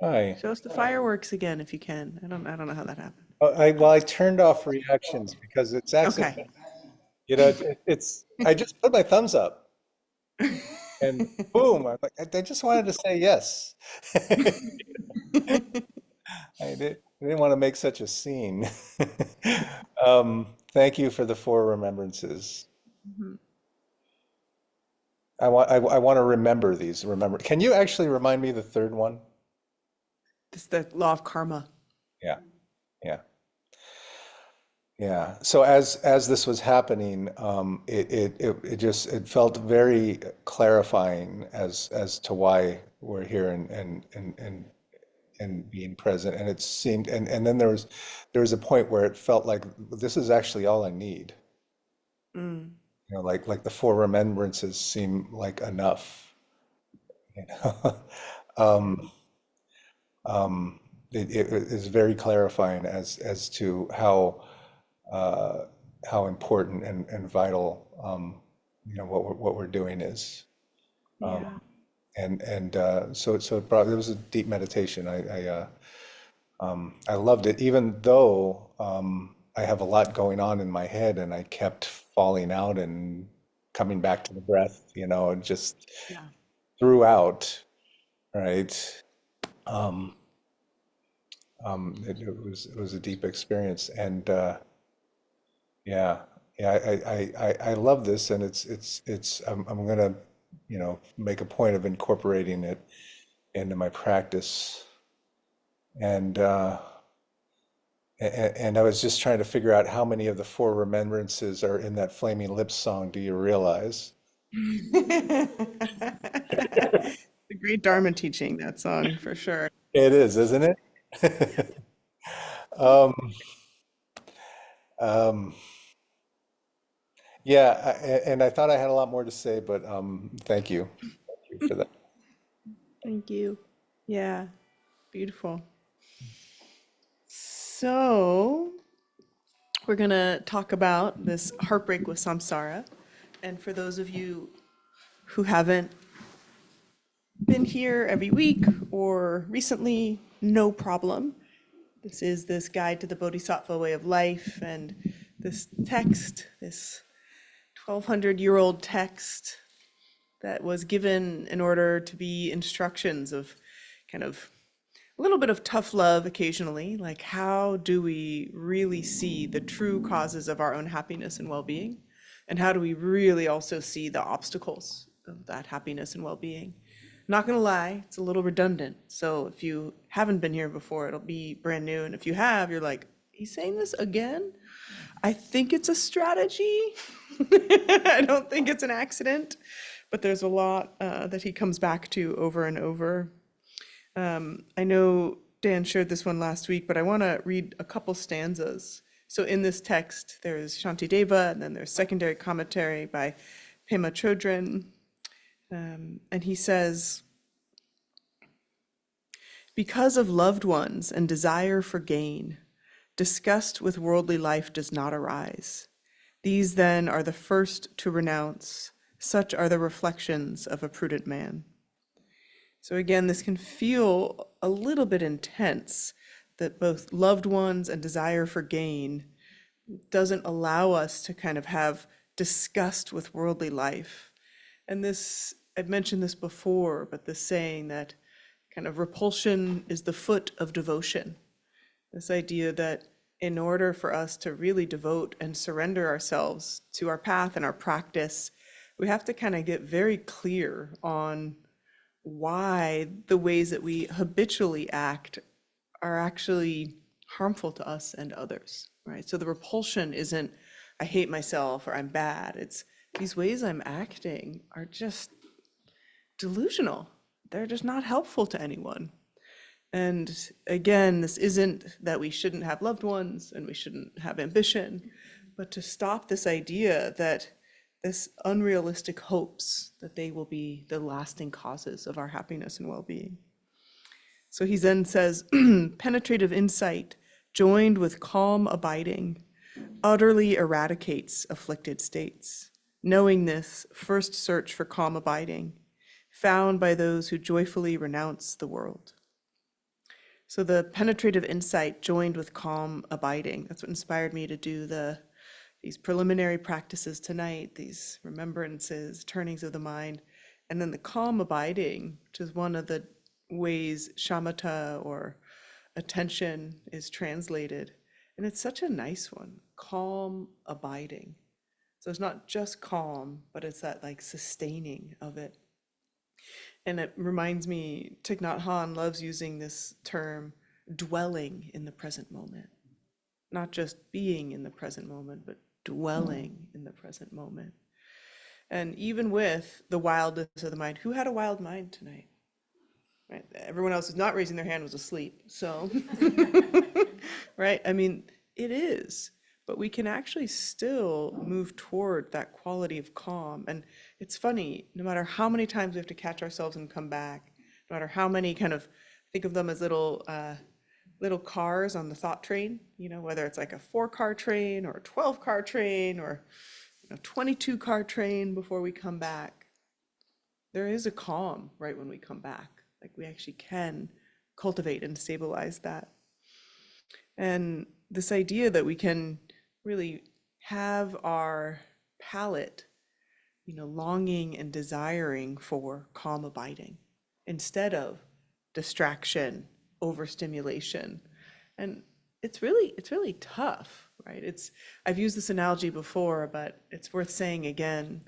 Hi. show us the fireworks again if you can. I don't know how that happened. I turned off reactions because it's actually, Okay. it's I just put my thumbs up and boom, I just wanted to say yes. I didn't want to make such a scene. Thank you for the Four Remembrances. Mhm. I want to remember these. Remember, can you actually remind me the third one? It's the law of karma. Yeah, yeah. Yeah. So as this was happening, it felt very clarifying as to why we're here and being present. And it seemed and then there was a point where it felt like this is actually all I need. Mm. Like the Four Remembrances seem like enough. You know? Um, it is very clarifying as to uh, how important and vital what we're doing is. Yeah. So it was a deep meditation. I loved it, even though I have a lot going on in my head, and I kept falling out and coming back to the breath, just Yeah. throughout, right? Um, it was a deep experience, and yeah, yeah, I love this, and I'm gonna, make a point of incorporating it into my practice, and and I was just trying to figure out how many of the Four Remembrances are in that Flaming Lips song. Do you realize? The great Dharma teaching, that song for sure. It is, isn't it? Um, um, yeah, and I thought I had a lot more to say, but thank you. Thank you for that. Thank you. Yeah. Beautiful. So We're going to talk about this heartbreak with samsara. And for those of you who haven't been here every week or recently, no problem. This is this guide to the Bodhisattva way of life, and this text, this 1,200-year-old text that was given in order to be instructions of kind of a little bit of tough love occasionally, like how do we really see the true causes of our own happiness and well-being? And how do we really also see the obstacles of that happiness and well-being? Not gonna lie, it's a little redundant. So if you haven't been here before, it'll be brand new. And if you have, you're like, he's saying this again? I think it's a strategy. I don't think it's an accident, but there's a lot that he comes back to over and over. I know Dan shared this one last week, but I wanna read a couple stanzas. So in this text, there's Shanti Deva, and then there's secondary commentary by Pema Chödrön. And he says, because of loved ones and desire for gain, disgust with worldly life does not arise. These then are the first to renounce. Such are the reflections of a prudent man. So again, this can feel a little bit intense, that both loved ones and desire for gain doesn't allow us to kind of have disgust with worldly life. And this, I've mentioned this before, but this saying that kind of repulsion is the foot of devotion. This idea that in order for us to really devote and surrender ourselves to our path and our practice, we have to kind of get very clear on why the ways that we habitually act are actually harmful to us and others, right? So the repulsion isn't, I hate myself or I'm bad. It's these ways I'm acting are just delusional. They're just not helpful to anyone. And again, this isn't that we shouldn't have loved ones and we shouldn't have ambition, but to stop this idea that this unrealistic hopes that they will be the lasting causes of our happiness and well-being. So he then says, penetrative insight joined with calm abiding utterly eradicates afflicted states. Knowing this, first search for calm abiding, found by those who joyfully renounce the world. So the penetrative insight joined with calm abiding, that's what inspired me to do these preliminary practices tonight, these remembrances, turnings of the mind, and then the calm abiding, which is one of the ways shamatha or attention is translated. And it's such a nice one, calm abiding. So it's not just calm, but it's that like sustaining of it. And it reminds me, Thich Nhat Hanh loves using this term, dwelling in the present moment. Not just being in the present moment, but dwelling in the present moment. And even with the wildness of the mind, who had a wild mind tonight? Right? Everyone else who's not raising their hand was asleep. So, right? I mean, it is. But we can actually still move toward that quality of calm. And it's funny, no matter how many times we have to catch ourselves and come back, no matter how many kind of, think of them as little cars on the thought train, you know, whether it's like a 4-car train or a 12-car train or a 22-car train before we come back. There is a calm right when we come back. Like we actually can cultivate and stabilize that. And this idea that we can really have our palate, you know, longing and desiring for calm abiding instead of distraction, overstimulation. And it's really tough, right? I've used this analogy before, but it's worth saying again.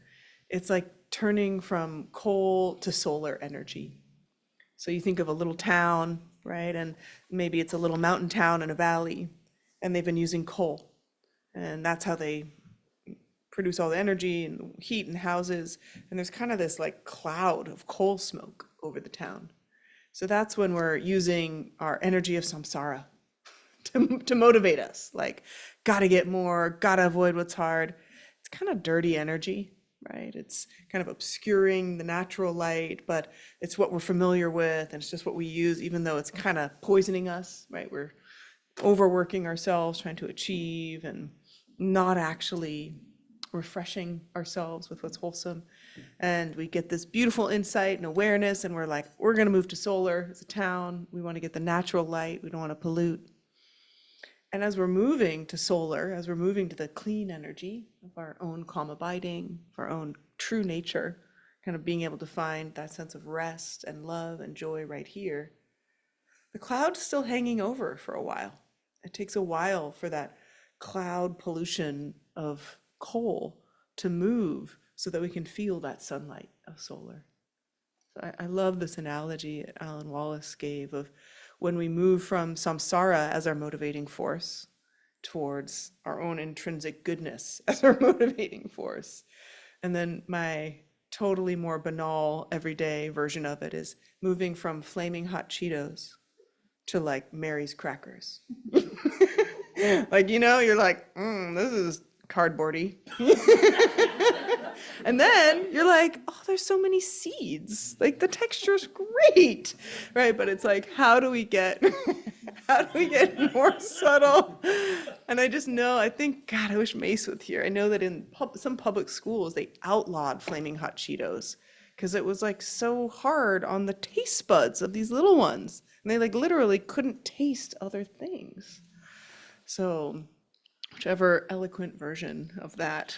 It's like turning from coal to solar energy. So you think of a little town, right? And maybe it's a little mountain town in a valley, and they've been using coal. And that's how they produce all the energy and heat and houses. And there's kind of this like cloud of coal smoke over the town. So that's when we're using our energy of samsara to motivate us. Like, gotta get more, gotta avoid what's hard. It's kind of dirty energy, right? It's kind of obscuring the natural light, but it's what we're familiar with, and it's just what we use, even though it's kind of poisoning us, right? We're overworking ourselves, trying to achieve, and not actually refreshing ourselves with what's wholesome. And we get this beautiful insight and awareness, and we're like, we're going to move to solar as a town. We want to get the natural light. We don't want to pollute. And as we're moving to solar, as we're moving to the clean energy of our own calm abiding, of our own true nature, kind of being able to find that sense of rest and love and joy right here, the cloud's still hanging over for a while. It takes a while for that cloud pollution of coal to move so that we can feel that sunlight of solar. So I love this analogy Alan Wallace gave of when we move from samsara as our motivating force towards our own intrinsic goodness as our motivating force. And then my totally more banal everyday version of it is moving from flaming hot Cheetos to like Mary's crackers. Like, you're like, this is cardboardy. And then you're like, oh, there's so many seeds. Like the texture's great, right? But it's like, how do we get more subtle? And I just know, I think, God, I wish Mace was here. I know that in some public schools, they outlawed flaming hot Cheetos because it was like so hard on the taste buds of these little ones. And they like literally couldn't taste other things. So whichever eloquent version of that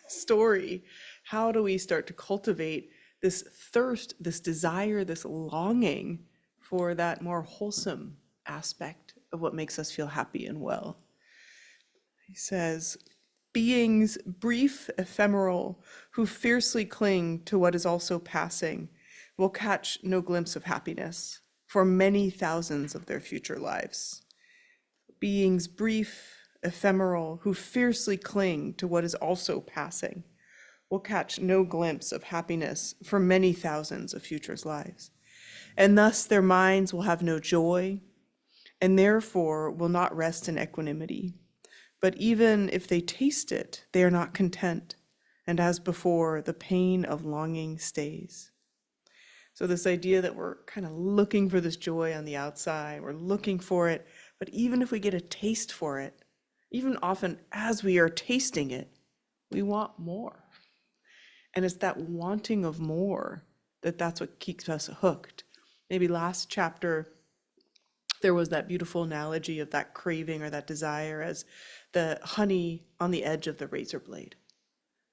story, how do we start to cultivate this thirst, this desire, this longing for that more wholesome aspect of what makes us feel happy and well? He says, beings brief, ephemeral, who fiercely cling to what is also passing, will catch no glimpse of happiness for many thousands of their future lives. Beings brief, ephemeral, who fiercely cling to what is also passing, will catch no glimpse of happiness for many thousands of futures' lives. And thus their minds will have no joy, and therefore will not rest in equanimity. But even if they taste it, they are not content, and as before, the pain of longing stays. So this idea that we're kind of looking for this joy on the outside, we're looking for it, but even if we get a taste for it, even often as we are tasting it, we want more. And it's that wanting of more that's what keeps us hooked. Maybe last chapter, there was that beautiful analogy of that craving or that desire as the honey on the edge of the razor blade.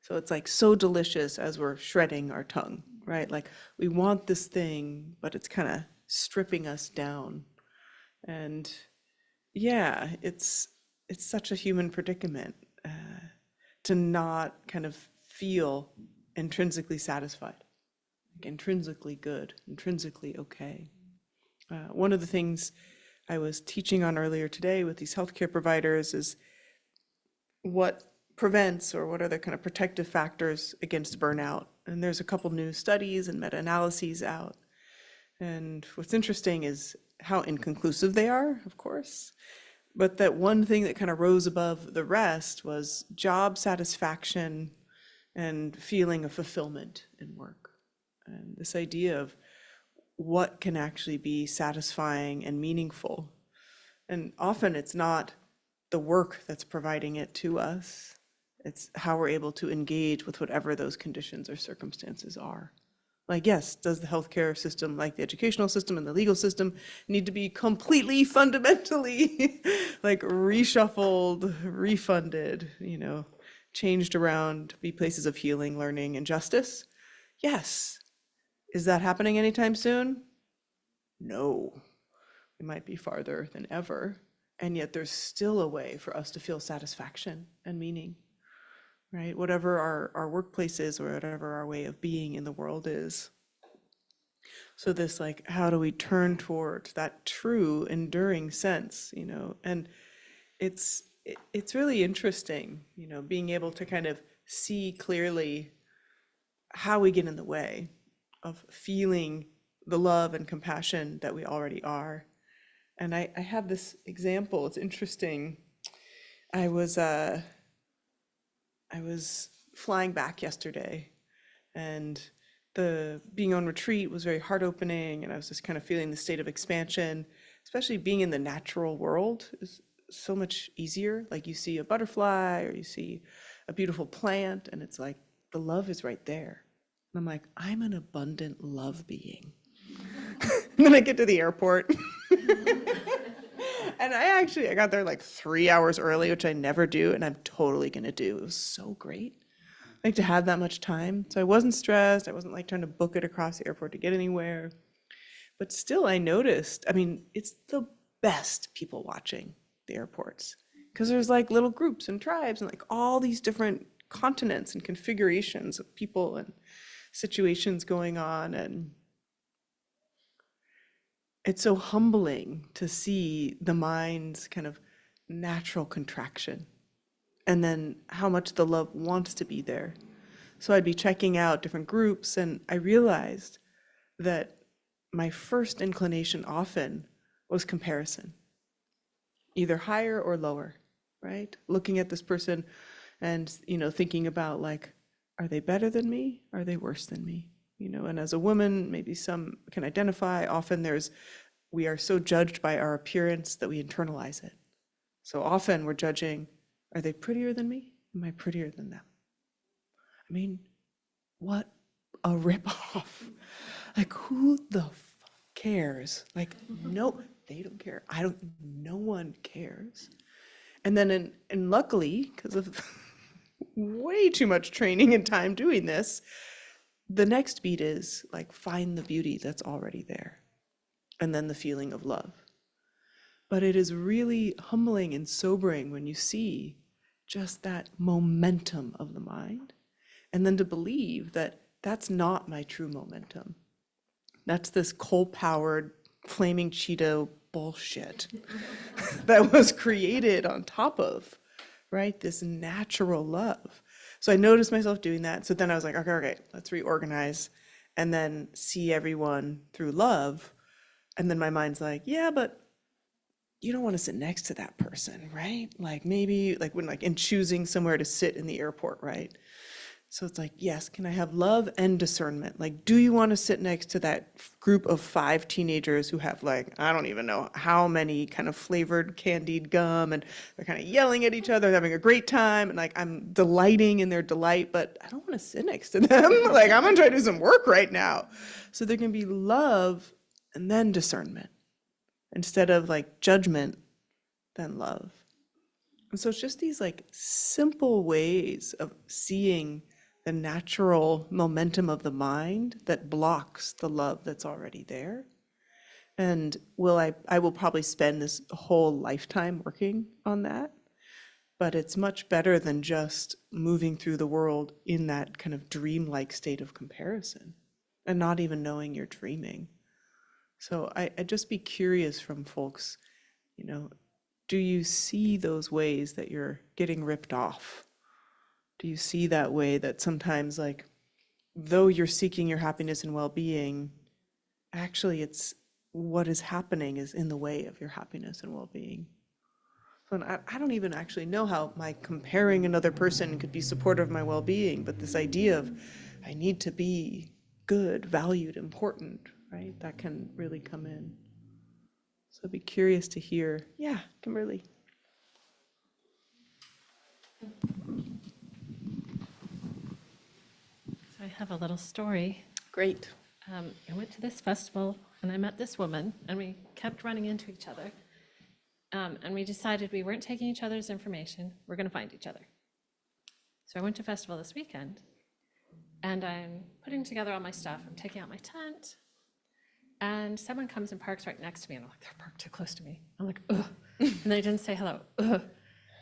So it's like so delicious as we're shredding our tongue, right? Like we want this thing, but it's kind of stripping us down. And yeah, it's such a human predicament to not kind of feel intrinsically satisfied, like intrinsically good, intrinsically okay. One of the things I was teaching on earlier today with these healthcare providers is what prevents or what are the kind of protective factors against burnout. And there's a couple new studies and meta-analyses out. And what's interesting is how inconclusive they are, of course. But that one thing that kind of rose above the rest was job satisfaction and feeling of fulfillment in work. And this idea of what can actually be satisfying and meaningful. And often it's not the work that's providing it to us. It's how we're able to engage with whatever those conditions or circumstances are. Like, yes, does the healthcare system, like the educational system and the legal system, need to be completely fundamentally like reshuffled, refunded, changed around to be places of healing, learning, and justice? Yes. Is that happening anytime soon? No. It might be farther than ever. And yet there's still a way for us to feel satisfaction and meaning, right? Whatever our workplace is or whatever our way of being in the world is. So this like, how do we turn towards that true enduring sense, and it's really interesting, being able to kind of see clearly how we get in the way of feeling the love and compassion that we already are. And I have this example. It's interesting. I was flying back yesterday, and the being on retreat was very heart opening, and I was just kind of feeling the state of expansion, especially being in the natural world is so much easier. Like you see a butterfly or you see a beautiful plant, and it's like the love is right there. And I'm like, I'm an abundant love being. And then I get to the airport. And I got there like 3 hours early, which I never do, and I'm totally gonna do. It was so great, like to have that much time. So I wasn't stressed. I wasn't like trying to book it across the airport to get anywhere. But still, I noticed, I mean, it's the best people watching the airports because there's like little groups and tribes and like all these different continents and configurations of people and situations going on. And it's so humbling to see the mind's kind of natural contraction and then how much the love wants to be there. So I'd be checking out different groups, and I realized that my first inclination often was comparison, either higher or lower, right? Looking at this person and, thinking about like, are they better than me? Are they worse than me? And as a woman, maybe some can identify, often we are so judged by our appearance that we internalize it. So often we're judging, are they prettier than me? Am I prettier than them? I mean, what a ripoff. Like, who the fuck cares? Like, no, they don't care. No one cares. And then, and luckily, because of way too much training and time doing this, the next beat is like, find the beauty that's already there. And then the feeling of love. But it is really humbling and sobering when you see just that momentum of the mind. And then to believe that that's not my true momentum. That's this coal-powered, flaming Cheeto bullshit that was created on top of, right, this natural love. So I noticed myself doing that. So then I was like, okay, let's reorganize and then see everyone through love. And then my mind's like, yeah, but you don't want to sit next to that person, right? Like maybe like when like in choosing somewhere to sit in the airport, right? So it's like, yes, can I have love and discernment? Like, do you want to sit next to that group of 5 teenagers who have like, I don't even know how many kind of flavored candied gum, and they're kind of yelling at each other, having a great time, and like I'm delighting in their delight, but I don't want to sit next to them. Like I'm gonna try to do some work right now. So there can be love and then discernment instead of like judgment, then love. And so it's just these like simple ways of seeing the natural momentum of the mind that blocks the love that's already there. And I will probably spend this whole lifetime working on that, but it's much better than just moving through the world in that kind of dreamlike state of comparison and not even knowing you're dreaming. So I'd just be curious from folks, do you see those ways that you're getting ripped off? Do you see that way that sometimes, like, though you're seeking your happiness and well-being, actually it's what is happening is in the way of your happiness and well-being? So I don't even actually know how my comparing another person could be supportive of my well-being, but this idea of I need to be good, valued, important, right? That can really come in. So I'd be curious to hear, yeah, Kimberly. I have a little story. Great. I went to this festival and I met this woman and we kept running into each other. And we decided we weren't taking each other's information, we're going to find each other. So I went to festival this weekend and I'm putting together all my stuff. I'm taking out my tent and someone comes and parks right next to me and I'm like, they're parked too close to me. I'm like, ugh. And they didn't say hello. Ugh.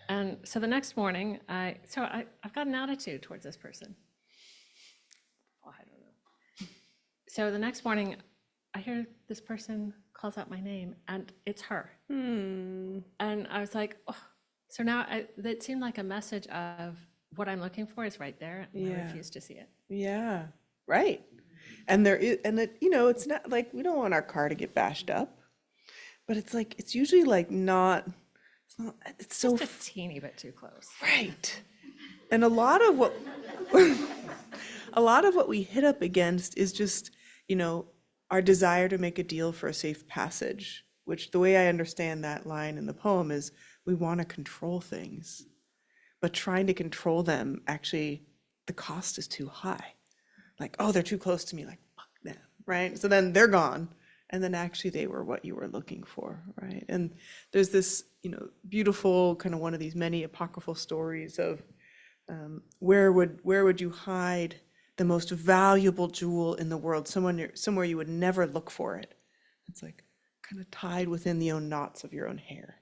And so the next morning, I've got an attitude towards this person. Well, I don't know. So the next morning, I hear this person calls out my name, and it's her. And I was like, oh. So now it seemed like a message of what I'm looking for is right there, and I refuse to see it. Yeah, right. And it's not like we don't want our car to get bashed up, but it's like, it's usually like it's so Just a teeny bit too close. right. And a lot of what we hit up against is just, our desire to make a deal for a safe passage, which the way I understand that line in the poem is we want to control things, but trying to control them, actually, the cost is too high. Like, oh, they're too close to me, like, fuck them, right? So then they're gone. And then actually they were what you were looking for, right? And there's this, beautiful kind of one of these many apocryphal stories of where would you hide the most valuable jewel in the world, somewhere you would never look for it. It's like kind of tied within the own knots of your own hair.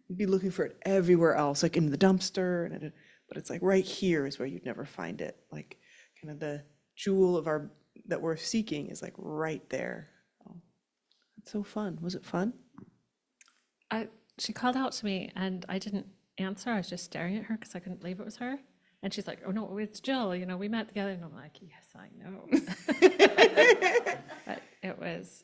You'd be looking for it everywhere else, like in the dumpster, but it's like right here is where you'd never find it. Like kind of the jewel of our that we're seeking is like right there. Oh, it's so fun. Was it fun? She called out to me and I didn't answer. I was just staring at her because I couldn't believe it was her. And she's like, oh no, it's Jill, we met together. And I'm like, yes, I know. But it was,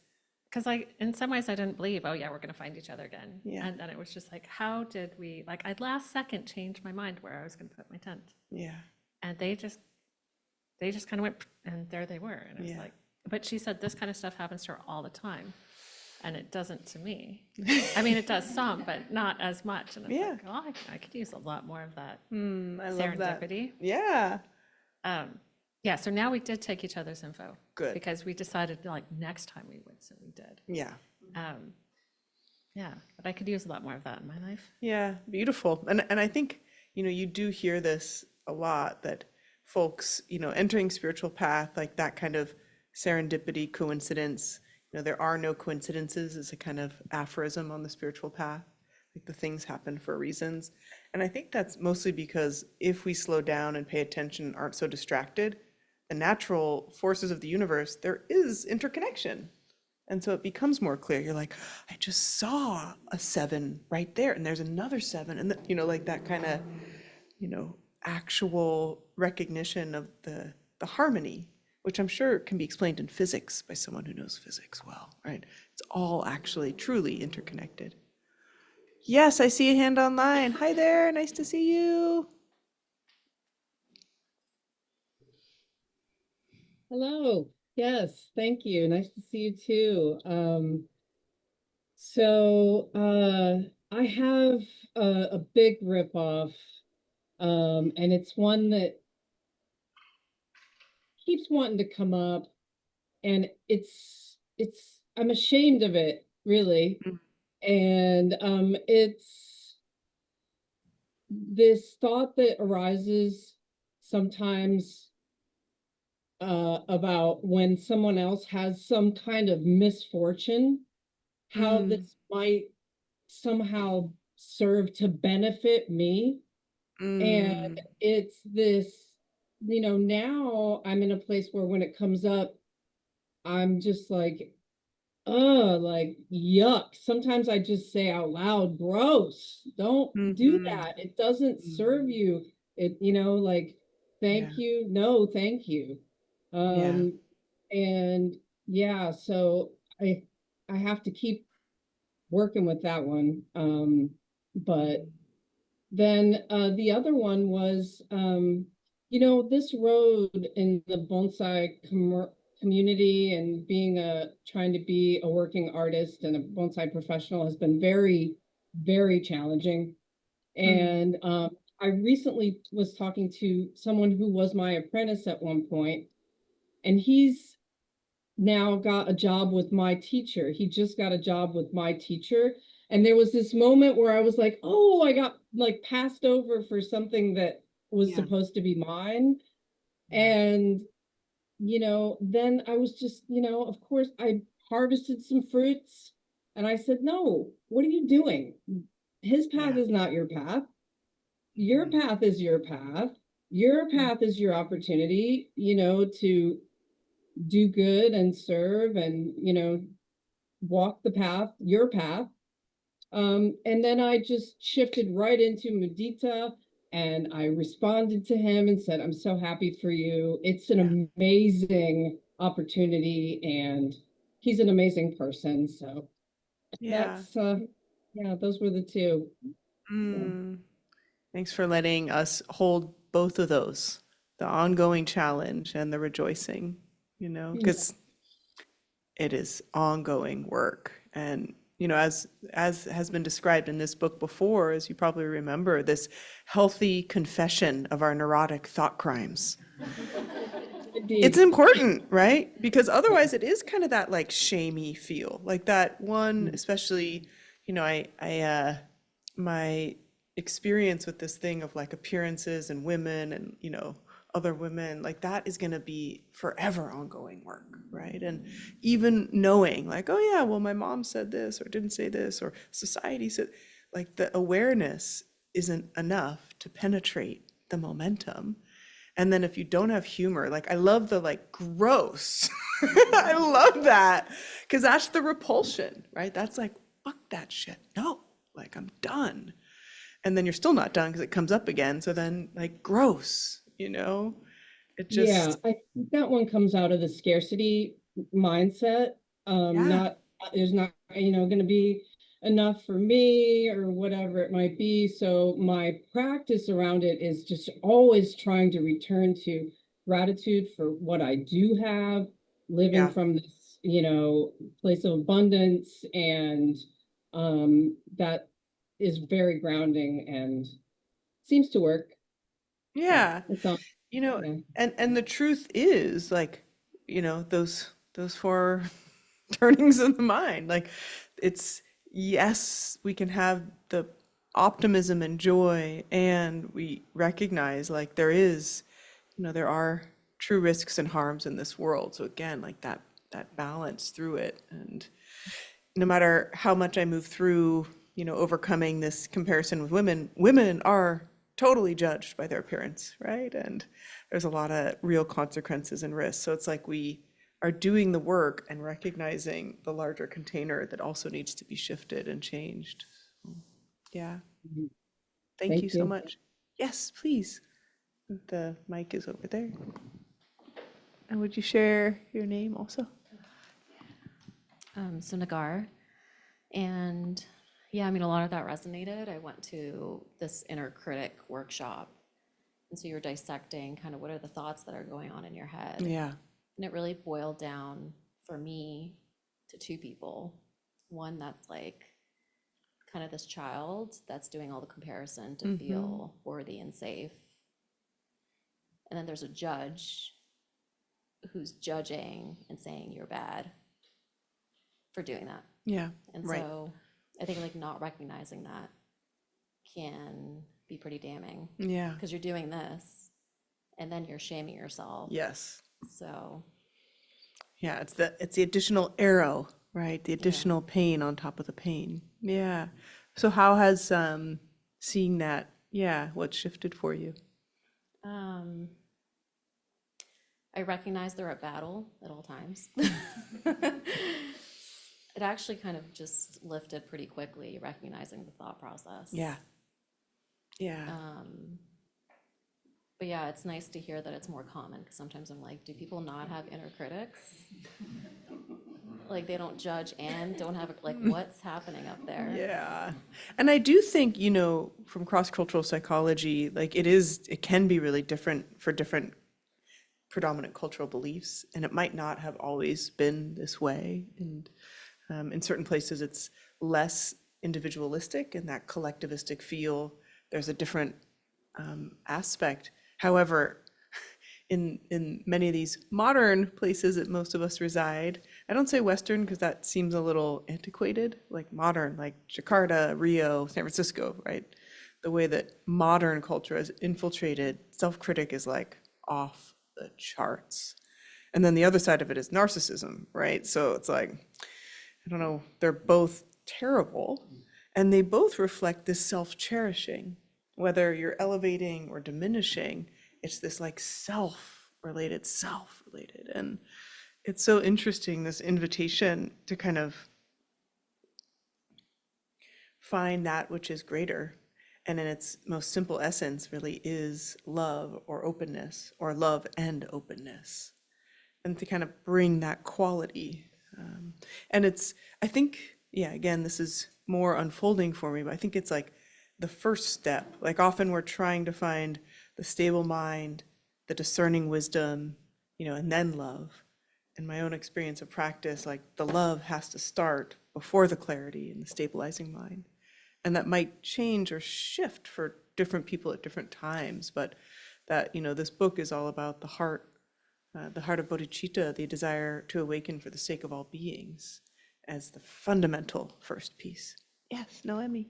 because in some ways I didn't believe, oh yeah, we're going to find each other again. Yeah. And then it was just like, how did we, I'd last second change my mind where I was going to put my tent. Yeah. And they just kind of went, and there they were. And it was Yeah. like, but she said this kind of stuff happens to her all the time. And it doesn't to me. I mean, it does some, but not as much. And it's Yeah. like, oh, I could use a lot more of that I love that. serendipity. Yeah. Yeah, so now we did take each other's info. Good. Because we decided next time we would, so we did. Yeah. Yeah, but I could use a lot more of that in my life. Yeah, beautiful. And I think, you do hear this a lot, that folks, entering spiritual path, like that kind of serendipity, coincidence, there are no coincidences is a kind of aphorism on the spiritual path. Like the things happen for reasons. And I think that's mostly because if we slow down and pay attention and aren't so distracted, the natural forces of the universe, there is interconnection. And so it becomes more clear. You're like, I just saw a 7 right there, and there's another 7. And, like that kind of, actual recognition of the harmony, which I'm sure can be explained in physics by someone who knows physics well, right? It's all actually truly interconnected. Yes, I see a hand online. Hi there, nice to see you. Hello. Yes, thank you. Nice to see you too. I have a big ripoff, and it's one that keeps wanting to come up, and I'm ashamed of it, really. And it's this thought that arises sometimes about when someone else has some kind of misfortune, how this might somehow serve to benefit me. And it's this, now I'm in a place where when it comes up, I'm just like, like yuck. Sometimes I just say out loud, gross, don't do that. It doesn't serve you. It, thank you. No, thank you. And yeah, so I have to keep working with that one. But then the other one was, this road in the bonsai community and trying to be a working artist and a bonsai professional has been very, very challenging. And I recently was talking to someone who was my apprentice at one point, and he's now got a job with my teacher. He just got a job with my teacher. And there was this moment where I was like, oh, I got passed over for something that was supposed to be mine. And, then I was just, of course, I harvested some fruits and I said, no, what are you doing? His path is not your path. Your path is your path. Your path is your opportunity, to do good and serve and, walk the path, your path. And then I just shifted right into mudita and I responded to him and said, I'm so happy for you. It's an amazing opportunity and he's an amazing person. So that's, those were the two. Thanks for letting us hold both of those, the ongoing challenge and the rejoicing, because it is ongoing work. And as has been described in this book before, as you probably remember, this healthy confession of our neurotic thought crimes. It's Indeed. important, right? Because otherwise it is kind of that like shamey feel, like that one, Mm. especially, my experience with this thing of like appearances and women and, other women, like that is going to be forever ongoing work, right? And even knowing like, oh yeah, well, my mom said this or didn't say this, or society said, like the awareness isn't enough to penetrate the momentum. And then if you don't have humor, like I love the like gross. I love that because that's the repulsion, right? That's like, fuck that shit. No, like I'm done. And then you're still not done because it comes up again. So then like gross, it Yeah, just, I think that one comes out of the scarcity mindset. yeah, Not there's not, going to be enough for me or whatever it might be. So my practice around it is just always trying to return to gratitude for what I do have, living yeah, from this, place of abundance, and that is very grounding and seems to work. So yeah. it's on, You know, yeah. and the truth is like, those four turnings of the mind, like it's, yes, we can have the optimism and joy, and we recognize like there are true risks and harms in this world. So again, like that balance through it. And no matter how much I move through, overcoming this comparison with women, women are totally judged by their appearance, right? And there's a lot of real consequences and risks. So it's like we are doing the work and recognizing the larger container that also needs to be shifted and changed. Yeah. Mhm. Thank you Thank so you. much. Yes, please. The mic is over there. And would you share your name also? So Nagar, and yeah, I mean, a lot of that resonated. I went to this inner critic workshop, and so you're dissecting kind of what are the thoughts that are going on in your head. Yeah. And it really boiled down for me to two people. One that's like kind of this child that's doing all the comparison to feel worthy and safe. And then there's a judge who's judging and saying you're bad for doing that. Yeah. And Right. so I think like not recognizing that can be pretty damning Yeah. because you're doing this and then you're shaming yourself. Yes. So Yeah, it's the additional arrow, right? The additional pain on top of the pain. Yeah. So how has seeing that, what shifted for you? I recognize they're at battle at all times. It actually kind of just lifted pretty quickly, recognizing the thought process. Yeah. Yeah. But yeah, it's nice to hear that it's more common because sometimes I'm like, do people not have inner critics? Like they don't judge and don't have like what's happening up there? Yeah. And I do think, from cross-cultural psychology, like it can be really different for different predominant cultural beliefs, and it might not have always been this way. And in certain places, it's less individualistic and that collectivistic feel. There's a different aspect. However, in many of these modern places that most of us reside, I don't say Western because that seems a little antiquated, like modern, like Jakarta, Rio, San Francisco, right? The way that modern culture has infiltrated, self-critic is like off the charts. And then the other side of it is narcissism, right? So it's like, I don't know, they're both terrible, and they both reflect this self-cherishing. Whether you're elevating or diminishing, it's this like self-related. And it's so interesting, this invitation to kind of find that which is greater. And in its most simple essence, really is love or openness, or love and openness. And to kind of bring that quality. And I think, again, this is more unfolding for me, but I think it's like the first step. Like often we're trying to find the stable mind, the discerning wisdom, and then love. In my own experience of practice, like the love has to start before the clarity and the stabilizing mind. And that might change or shift for different people at different times, but that, this book is all about the heart of bodhicitta, the desire to awaken for the sake of all beings, as the fundamental first piece. Yes, Noemi.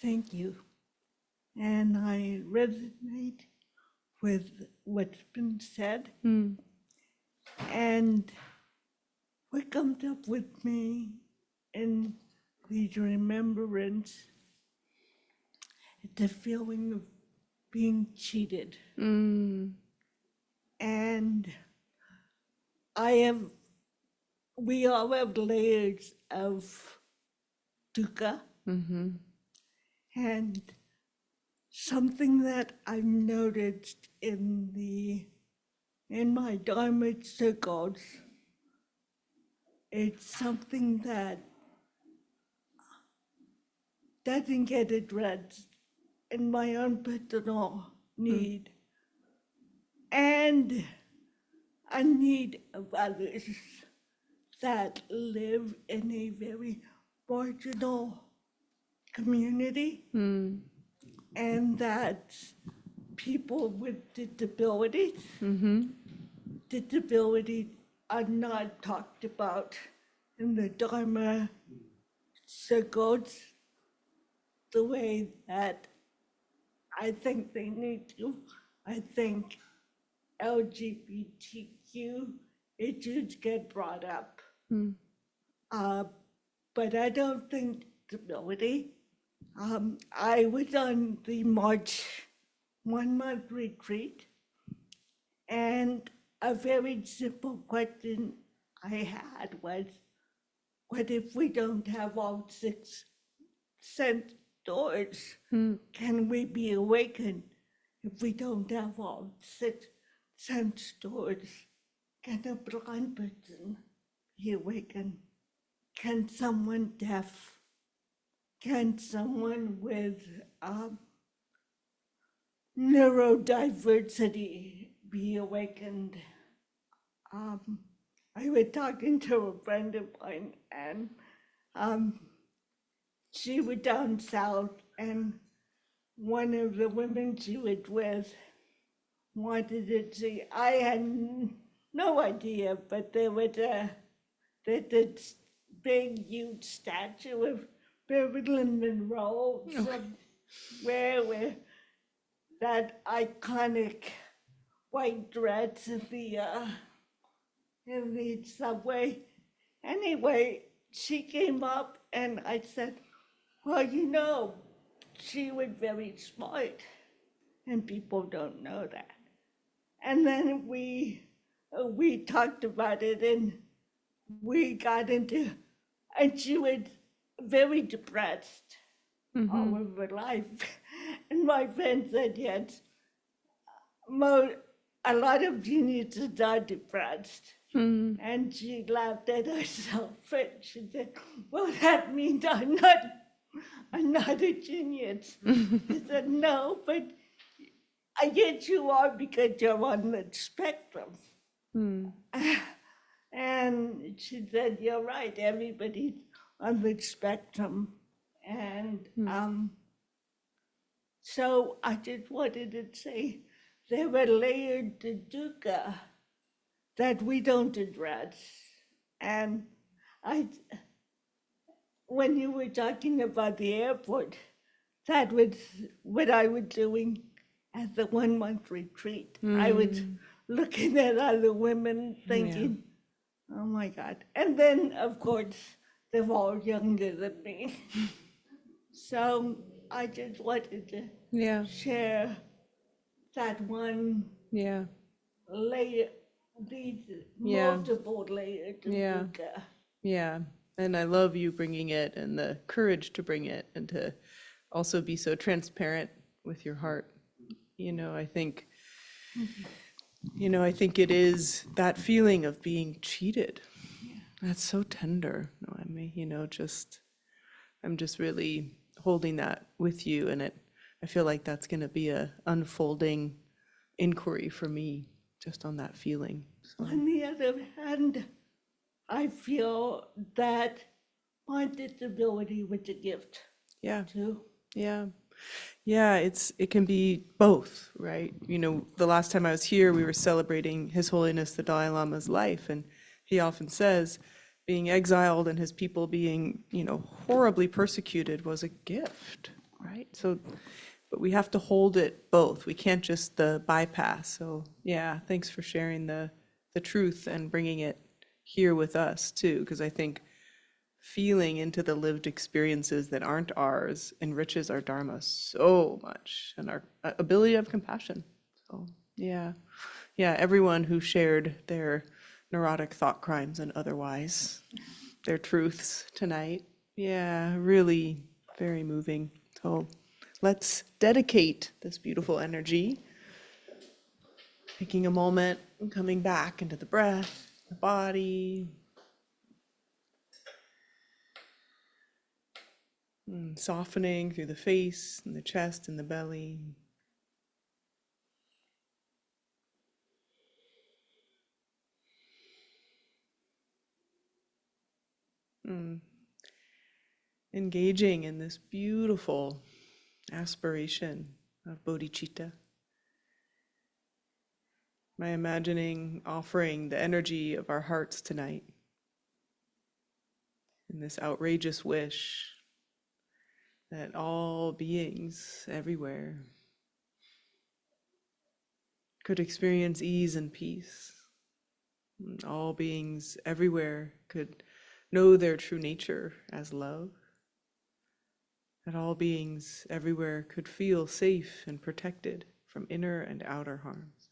Thank you. And I resonate with what's been said. And what comes up with me in these remembrance is the feeling of being cheated. And we all have layers of dukkha. And something that I've noticed in my Dharma circles, it's something that doesn't get addressed in my own personal need and a need of others that live in a very marginal community, and that people with disabilities are not talked about in the Dharma circles the way that I think they need to. I think LGBTQ issues get brought up, but I don't think disability. I was on the March 1-month retreat, and a very simple question I had was, what if we don't have all 6 sense doors? Can we be awakened if we don't have all 6 sense doors? Can a blind person be awakened? Can someone deaf? Can someone with neurodiversity be awakened? I was talking to a friend of mine, and she was down south, and one of the women she was with wanted to see. I had no idea, but there was this big, huge statue of Marilyn Monroe somewhere with that iconic white dress in the subway. Anyway, she came up and I said, well, she was very smart, and people don't know that. And then we talked about it, and we got into, and she was very depressed all of her life. And my friend said, yes, a lot of geniuses are depressed. And she laughed at herself, and she said, well, that means I'm not a genius. I said, no, but I guess you are, because you're on the spectrum. And she said, you're right, everybody's on the spectrum. And so I just wanted to say there were layers to dukkha that we don't address. And when you were talking about the airport, that was what I was doing at the 1-month retreat. I was looking at other women thinking, oh my God. And then, of course, they're all younger than me. So I just wanted to share that one layer, these multiple layers of dukkha. Yeah. And I love you bringing it, and the courage to bring it, and to also be so transparent with your heart. I think, I think it is that feeling of being cheated. That's so tender. No, I mean, I'm just really holding that with you, and I feel like that's going to be a unfolding inquiry for me just on that feeling. So, On the other hand, I feel that my disability was a gift yeah, too. yeah. Yeah, it can be both, right? You know, the last time I was here, we were celebrating His Holiness the Dalai Lama's life, and he often says being exiled and his people being, you know, horribly persecuted was a gift, right? So, but we have to hold it both. We can't just the bypass. So, yeah, thanks for sharing the truth and bringing it here with us too, because I think feeling into the lived experiences that aren't ours enriches our Dharma so much and our ability to have compassion. So, yeah. Yeah, everyone who shared their neurotic thought crimes and otherwise, their truths tonight. Yeah, really very moving. So let's dedicate this beautiful energy, taking a moment and coming back into the breath, the body, and softening through the face and the chest and the belly. Mm. Engaging in this beautiful aspiration of bodhicitta. By imagining offering the energy of our hearts tonight in this outrageous wish that all beings everywhere could experience ease and peace. And all beings everywhere could know their true nature as love. That all beings everywhere could feel safe and protected from inner and outer harms.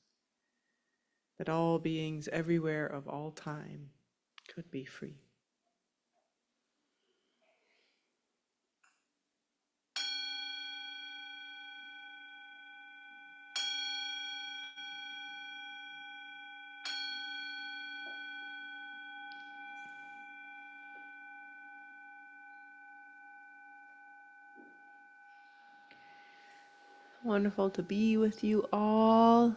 That all beings everywhere of all time could be free. Wonderful to be with you all.